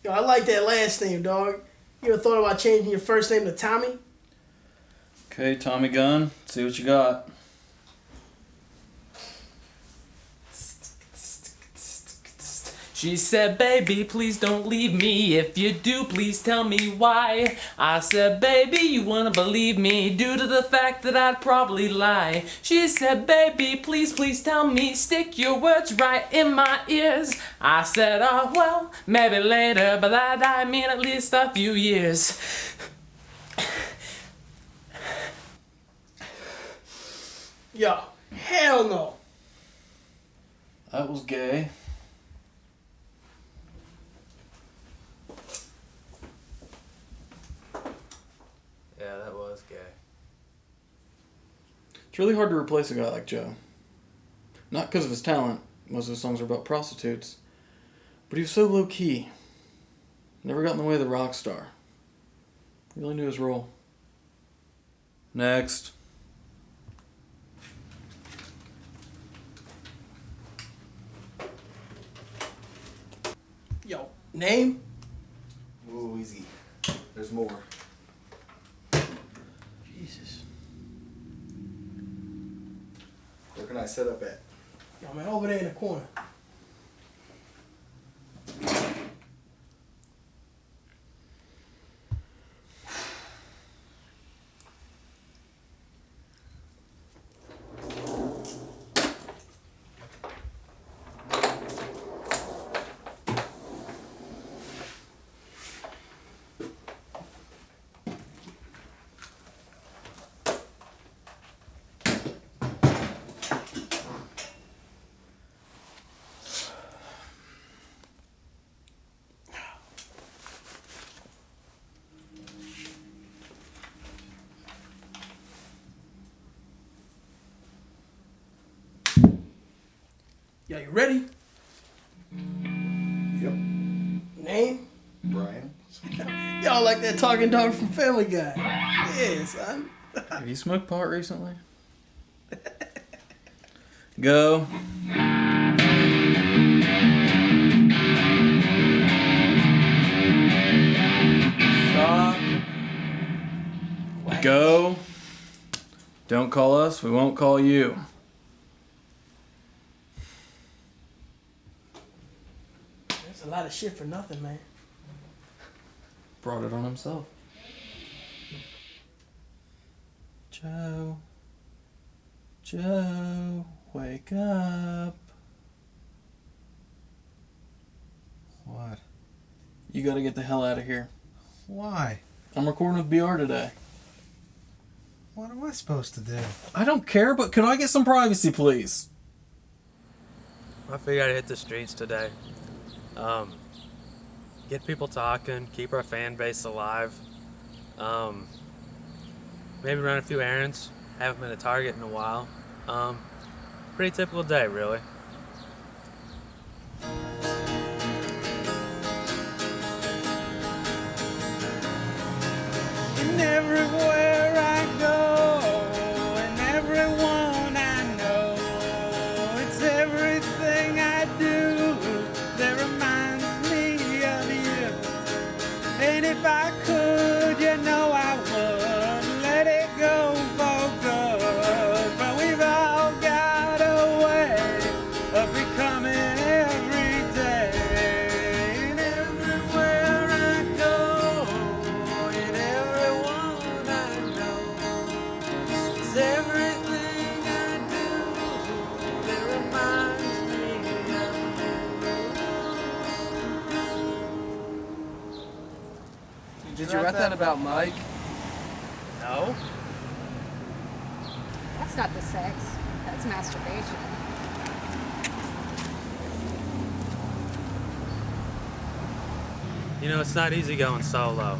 Yo, I like that last name, dog. You ever thought about changing your first name to Tommy? Okay, Tommy Gunn, see what you got. She said, baby, please don't leave me. If you do, please tell me why. I said, baby, you wanna believe me due to the fact that I'd probably lie. She said, baby, please, please tell me. Stick your words right in my ears. I said, oh, well, maybe later, but that I mean at least a few years. Yo, hell no. That was gay. Yeah, that was gay. It's really hard to replace a guy like Joe. Not because of his talent. Most of his songs are about prostitutes. But he was so low-key. Never got in the way of the rock star. Really knew his role. Next. Yo, name? Ooh, easy. There's more. can I set up at? Yo, man, over there in the corner. Yeah, you ready? Yep. Name? Brian. Y'all like that talking dog from Family Guy. Yeah, son. Have you smoked pot recently? Go. Stop. Go. Don't call us, we won't call you. That's a lot of shit for nothing, man. Brought it on himself. Joe. Joe, wake up. What? You gotta get the hell out of here. Why? I'm recording with BR today. What am I supposed to do? I don't care, but could I get some privacy, please? I figured I'd hit the streets today. Get people talking, keep our fan base alive. Maybe run a few errands. Haven't been to Target in a while. Pretty typical day, really. And everywhere I go, and everyone I know, it's everything I do that reminds me of you. And if I could, you know I would let it go for good. But we've all got a way of becoming every day. And everywhere I go, and everyone I know, it's everything I do that reminds me of you. Did you write that about Mike? No. That's not the sex. That's masturbation. You know, it's not easy going solo.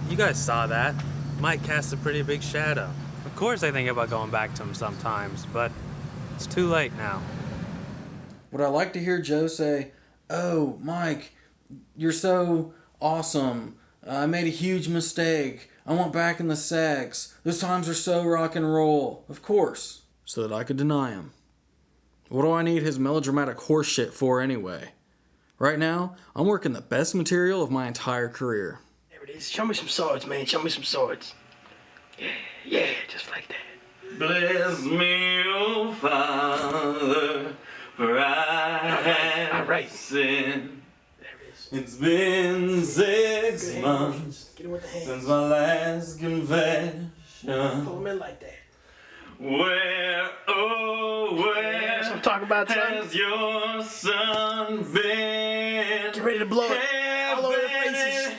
You guys saw that. Mike cast a pretty big shadow. Of course I think about going back to him sometimes, but it's too late now. Would I like to hear Joe say, "Oh, Mike, you're so awesome. I made a huge mistake. I want back in the sex. Those times are so rock and roll." Of course. So that I could deny him. What do I need his melodramatic horseshit for anyway? Right now, I'm working the best material of my entire career. There it is. Show me some swords, man. Show me some swords. Yeah, just like that. Bless me, oh Father, for I have sinned. It's been 6 months Get it with the hands. since my last confession. Pull them in like that. Where, oh, where That's what I'm talking about, son. has your son been? Get ready to blow it all over their faces.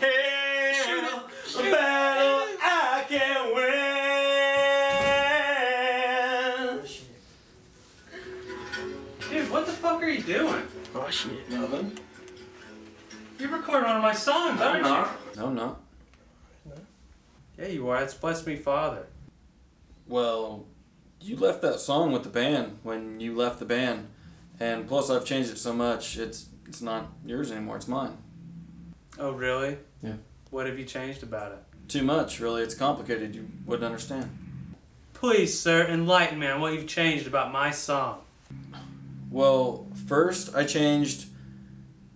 Shoot it. A battle I can't win. Dude, what the fuck are you doing? Oh, shit. Nothing. You're recording one of my songs, aren't you? No, I'm not. Yeah, you are. It's Bless Me Father. Well, you left that song with the band when you left the band. And plus I've changed it so much, it's not yours anymore, it's mine. Oh, really? Yeah. What have you changed about it? Too much, really. It's complicated. You wouldn't understand. Please, sir, enlighten me on what you've changed about my song. Well, first I changed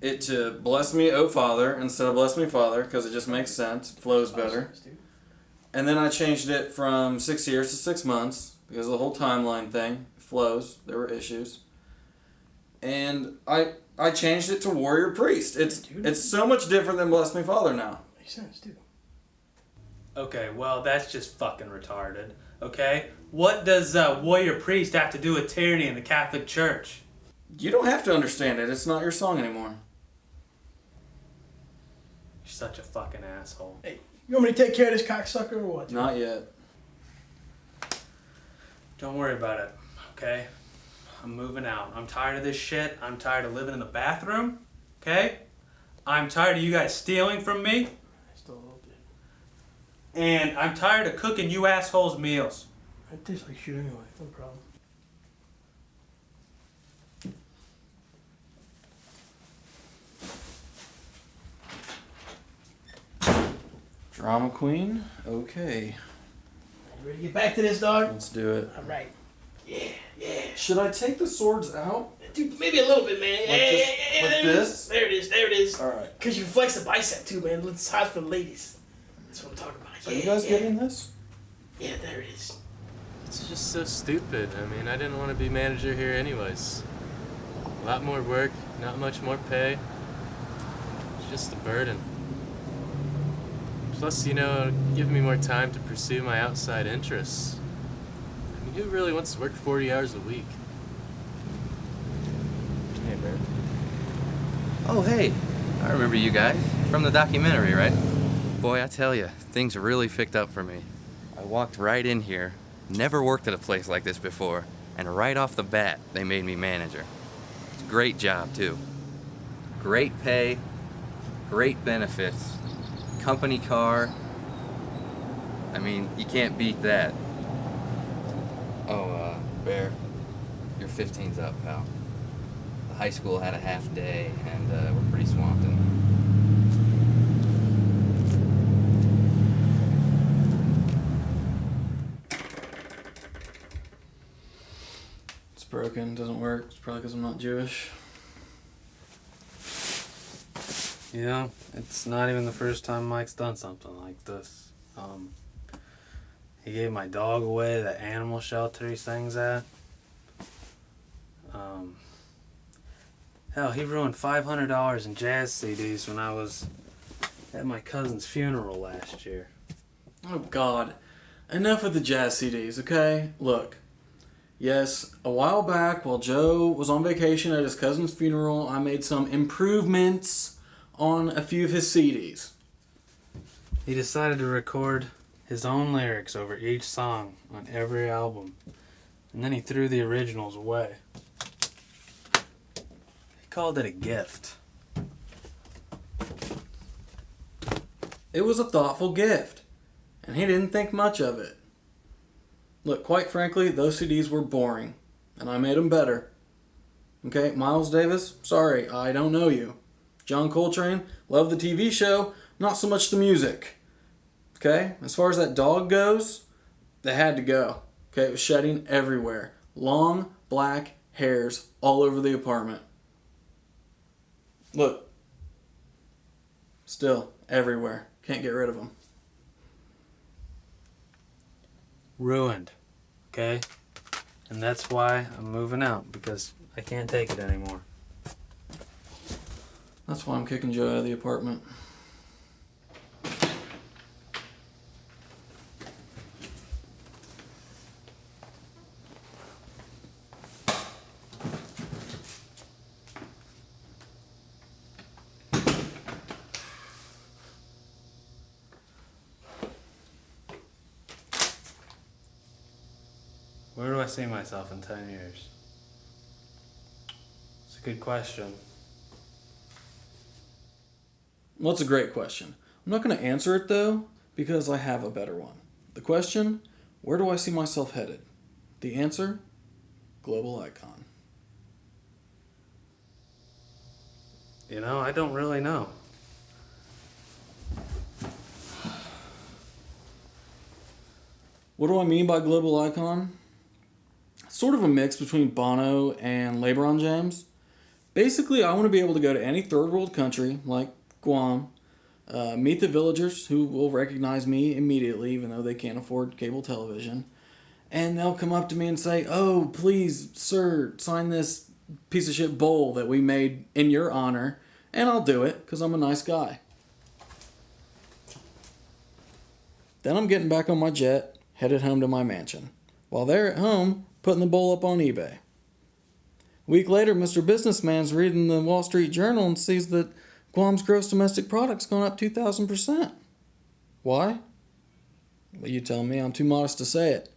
it to Bless Me, Oh Father, instead of Bless Me, Father, because it just makes sense. It flows better. And then I changed it from 6 years to 6 months, because of the whole timeline thing. It flows. There were issues. And I changed it to Warrior Priest. It's so much different than Bless Me Father now. Makes sense, dude. Okay, well, that's just fucking retarded. Okay? What does Warrior Priest have to do with tyranny in the Catholic Church? You don't have to understand it. It's not your song anymore. You're such a fucking asshole. Hey, you want me to take care of this cocksucker or what? Not yet. Don't worry about it, okay? I'm moving out. I'm tired of this shit. I'm tired of living in the bathroom, okay? I'm tired of you guys stealing from me. Still a little bit. And I'm tired of cooking you assholes meals. It tastes like shit anyway. No problem. Drama Queen? Okay. You ready to get back to this, dog? Let's do it. All right. Yeah. Should I take the swords out? Dude, maybe a little bit, man. Like this? There it is. All right. Because you can flex the bicep too, man. It's hot for the ladies. That's what I'm talking about. Are you guys getting this? Yeah, there it is. It's just so stupid. I mean, I didn't want to be manager here anyways. A lot more work, not much more pay. It's just a burden. Plus, give me more time to pursue my outside interests. I mean, who really wants to work 40 hours a week? Hey, Bear. Oh, hey. I remember you guys. From the documentary, right? Boy, I tell you, things really picked up for me. I walked right in here, never worked at a place like this before, and right off the bat, they made me manager. It's a great job, too. Great pay, great benefits, company car. I mean, you can't beat that. Oh, Bear, your 15's up, pal. The high school had a half day, and we're pretty swamped in It's broken, doesn't work. It's probably because I'm not Jewish. It's not even the first time Mike's done something like this. He gave my dog away at the animal shelter he sings at. Hell, he ruined $500 in jazz CDs when I was at my cousin's funeral last year. Oh, God. Enough of the jazz CDs, okay? Look. Yes, a while back, while Joe was on vacation at his cousin's funeral, I made some improvements on a few of his CDs. He decided to record his own lyrics over each song on every album, and then he threw the originals away. He called it a gift. It was a thoughtful gift, and he didn't think much of it. Look, quite frankly, those CDs were boring, and I made them better. Okay, Miles Davis, sorry, I don't know you. John Coltrane, love the TV show, not so much the music. Okay, as far as that dog goes, they had to go. Okay, it was shedding everywhere. Long, black hairs all over the apartment. Look. Still, everywhere. Can't get rid of them. Ruined, okay? And that's why I'm moving out, because I can't take it anymore. That's why I'm kicking Joe out of the apartment. Where do I see myself in 10 years? It's a good question. Well, it's a great question. I'm not going to answer it, though, because I have a better one. The question, where do I see myself headed? The answer, global icon. I don't really know. What do I mean by global icon? Sort of a mix between Bono and LeBron James. Basically, I want to be able to go to any third world country, like Guam, meet the villagers who will recognize me immediately, even though they can't afford cable television, And they'll come up to me and say, "Oh, please, sir, sign this piece of shit bowl that we made in your honor." And I'll do it, because I'm a nice guy. Then I'm getting back on my jet, headed home to my mansion. While they're at home, putting the bowl up on eBay. A week later, Mr. Businessman's reading the Wall Street Journal and sees that Guam's gross domestic product's gone up 2,000%. Why? Well, you tell me, I'm too modest to say it.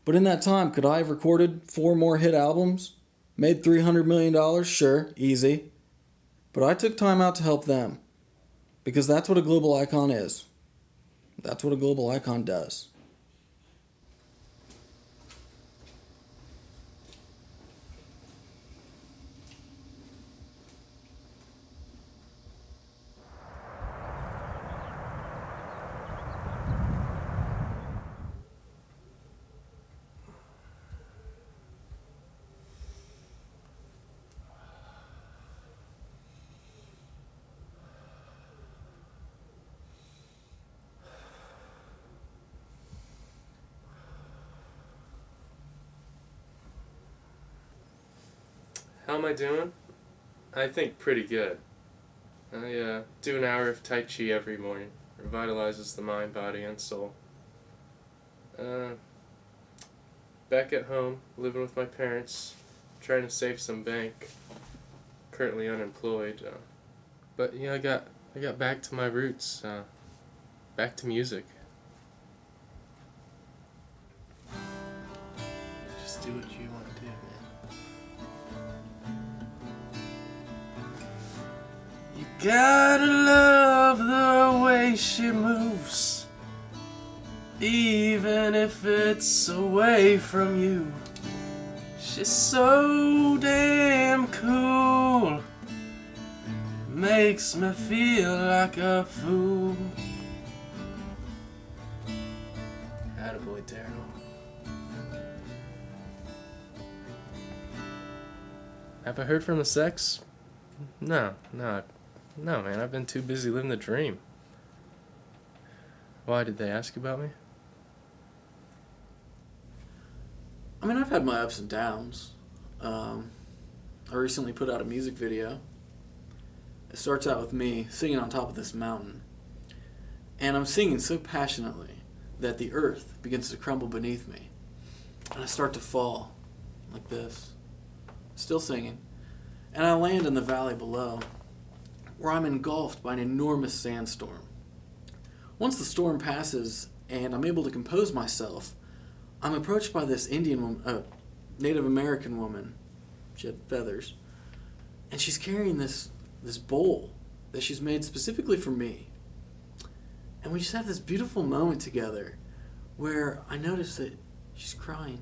But in that time, could I have recorded 4 more hit albums? Made $300 million? Sure, easy. But I took time out to help them. Because that's what a global icon is. That's what a global icon does. How am I doing? I think pretty good. I do an hour of Tai Chi every morning. Revitalizes the mind, body, and soul. Back at home, living with my parents, trying to save some bank. Currently unemployed. But yeah, I got back to my roots. Back to music. Just do what you want to do, man. You gotta love the way she moves, even if it's away from you. She's so damn cool, makes me feel like a fool. Attaboy, Daryl. Have I heard from the sex? No, man, I've been too busy living the dream. Why, did they ask about me? I mean, I've had my ups and downs. I recently put out a music video. It starts out with me singing on top of this mountain. And I'm singing so passionately that the earth begins to crumble beneath me. And I start to fall, like this. Still singing. And I land in the valley below, where I'm engulfed by an enormous sandstorm. Once the storm passes and I'm able to compose myself, I'm approached by this Native American woman. She had feathers. And she's carrying this bowl that she's made specifically for me. And we just have this beautiful moment together where I notice that she's crying.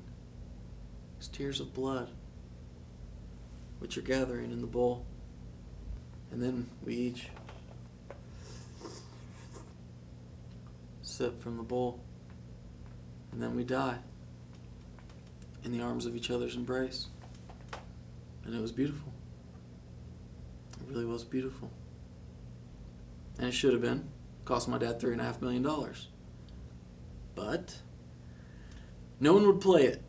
It's tears of blood, which are gathering in the bowl. And then we each sip from the bowl. And then we die in the arms of each other's embrace. And it was beautiful. It really was beautiful. And it should have been. Cost my dad $3.5 million. But no one would play it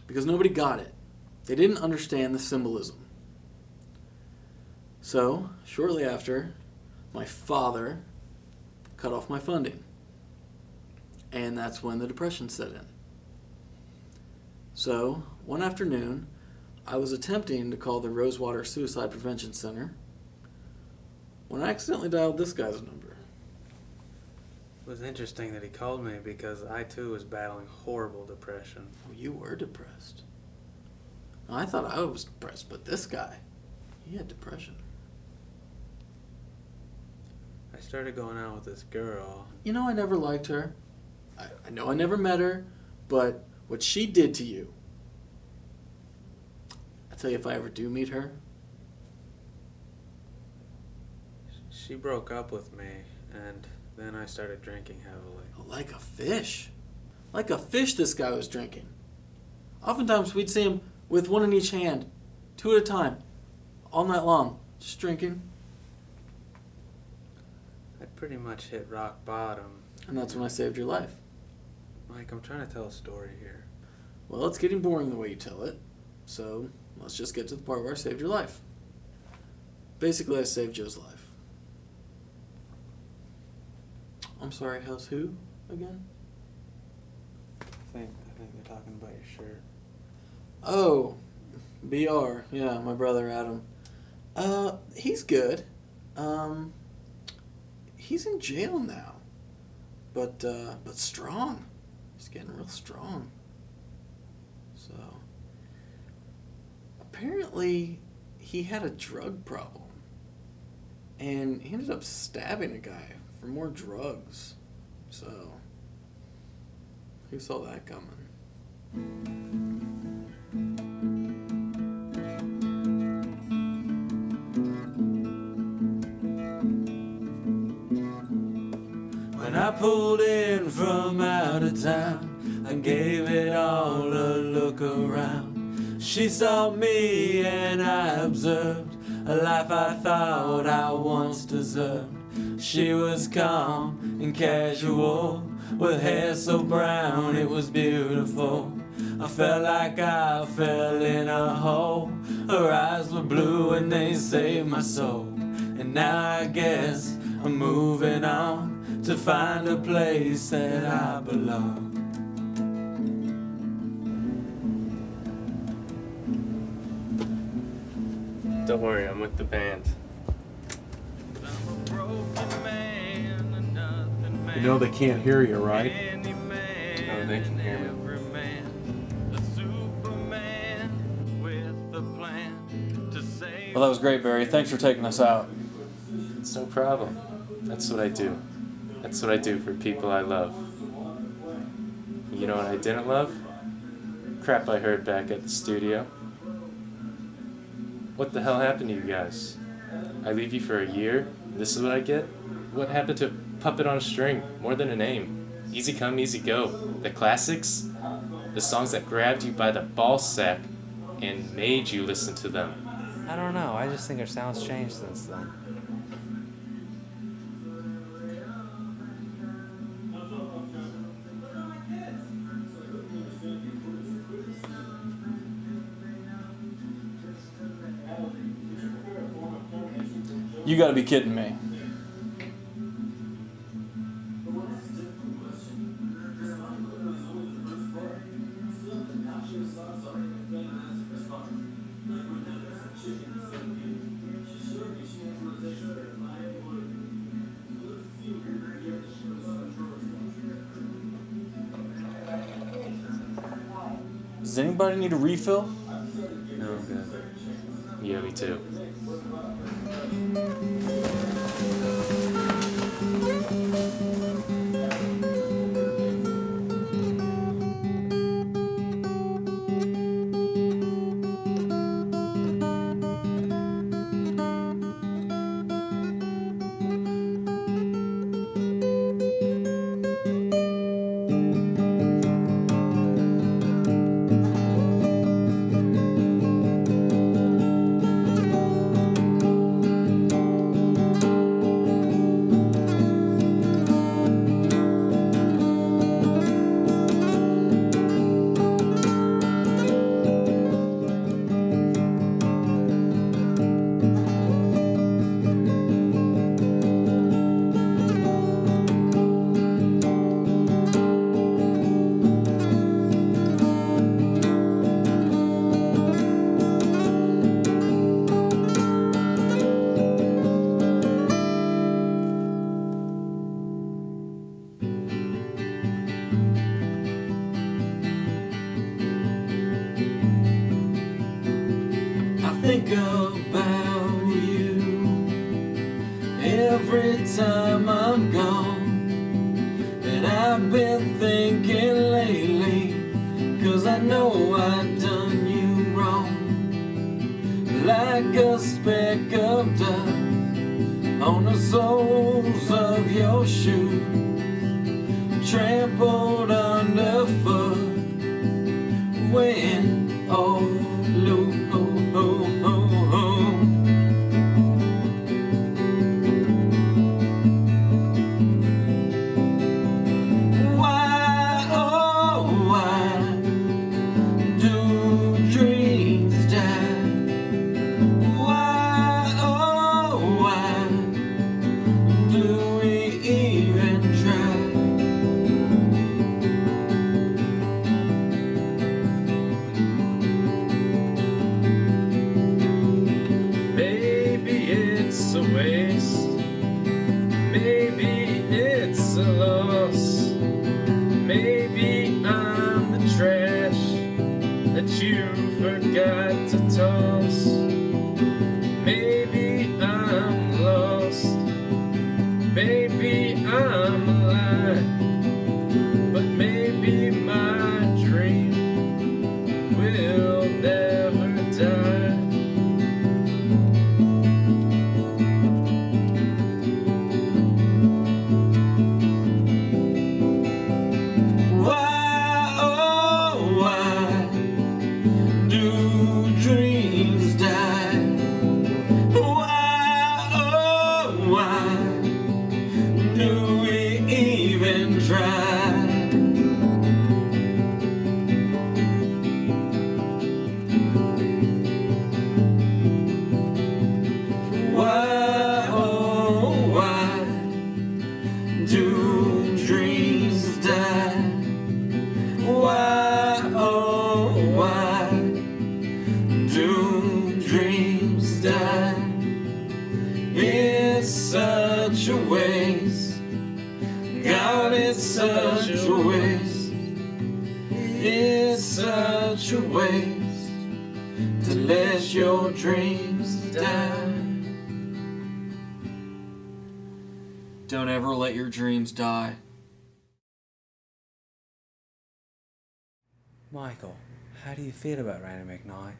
because nobody got it. They didn't understand the symbolism. So, shortly after, my father cut off my funding. And that's when the depression set in. So, one afternoon, I was attempting to call the Rosewater Suicide Prevention Center when I accidentally dialed this guy's number. It was interesting that he called me because I too was battling horrible depression. Oh, you were depressed. I thought I was depressed, but this guy, he had depression. I started going out with this girl. You know, I never liked her. I know I never met her, but what she did to you, I tell you, if I ever do meet her. She broke up with me, and then I started drinking heavily. Like a fish. Like a fish this guy was drinking. Oftentimes we'd see him with one in each hand, 2 at a time, all night long, just drinking. I pretty much hit rock bottom. And that's when I saved your life. Mike, I'm trying to tell a story here. Well, it's getting boring the way you tell it, so let's just get to the part where I saved your life. Basically, I saved Joe's life. I'm sorry, how's who again? I think they're talking about your shirt. Oh, BR. Yeah, my brother Adam. He's good. He's in jail now. But strong. He's getting real strong. So, apparently he had a drug problem. And he ended up stabbing a guy for more drugs. So, who saw that coming? When I pulled in from out of town, I gave it all a look around. She saw me and I observed a life I thought I once deserved. She was calm and casual, with hair so brown it was beautiful. I felt like I fell in a hole. Her eyes were blue and they saved my soul. And now I guess I'm moving on to find a place that I belong. Don't worry, I'm with the band. You know they can't hear you, right? No, they can hear me. Well, that was great, Barry. Thanks for taking us out. It's no problem. That's what I do. That's what I do for people I love. You know what I didn't love? Crap I heard back at the studio. What the hell happened to you guys? I leave you for a year? This is what I get? What happened to Puppet on a String? More than a name. Easy come, easy go. The classics? The songs that grabbed you by the ball sack and made you listen to them. I don't know. I just think her sound's changed since then. You gotta be kidding me. Does anybody need a refill? No, I'm good. Yeah, me too. Think about you every time I'm gone, and I've been thinking lately, 'cause I know I've done you wrong, like a speck of dust on the soles of your shoes, trampled underfoot when all loose. Why, oh a loss. Maybe I'm the trash that you forgot to toss. Maybe I'm lost. Maybe I'm alive. But maybe my dream will never die. Why, oh, why do dreams die? Why, oh, why do we even try? Why, oh, why do dreams die? Why, oh, why do dreams die? It's such a waste. God, it's such a waste. It's such a waste to let your dreams die. Don't ever let your dreams die. Michael, how do you feel about Randy McKnight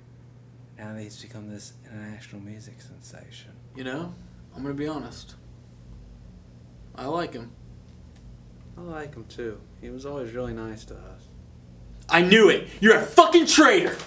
now that he's become this international music sensation? You know, I'm gonna be honest. I like him. I like him too. He was always really nice to us. I knew it! You're a fucking traitor!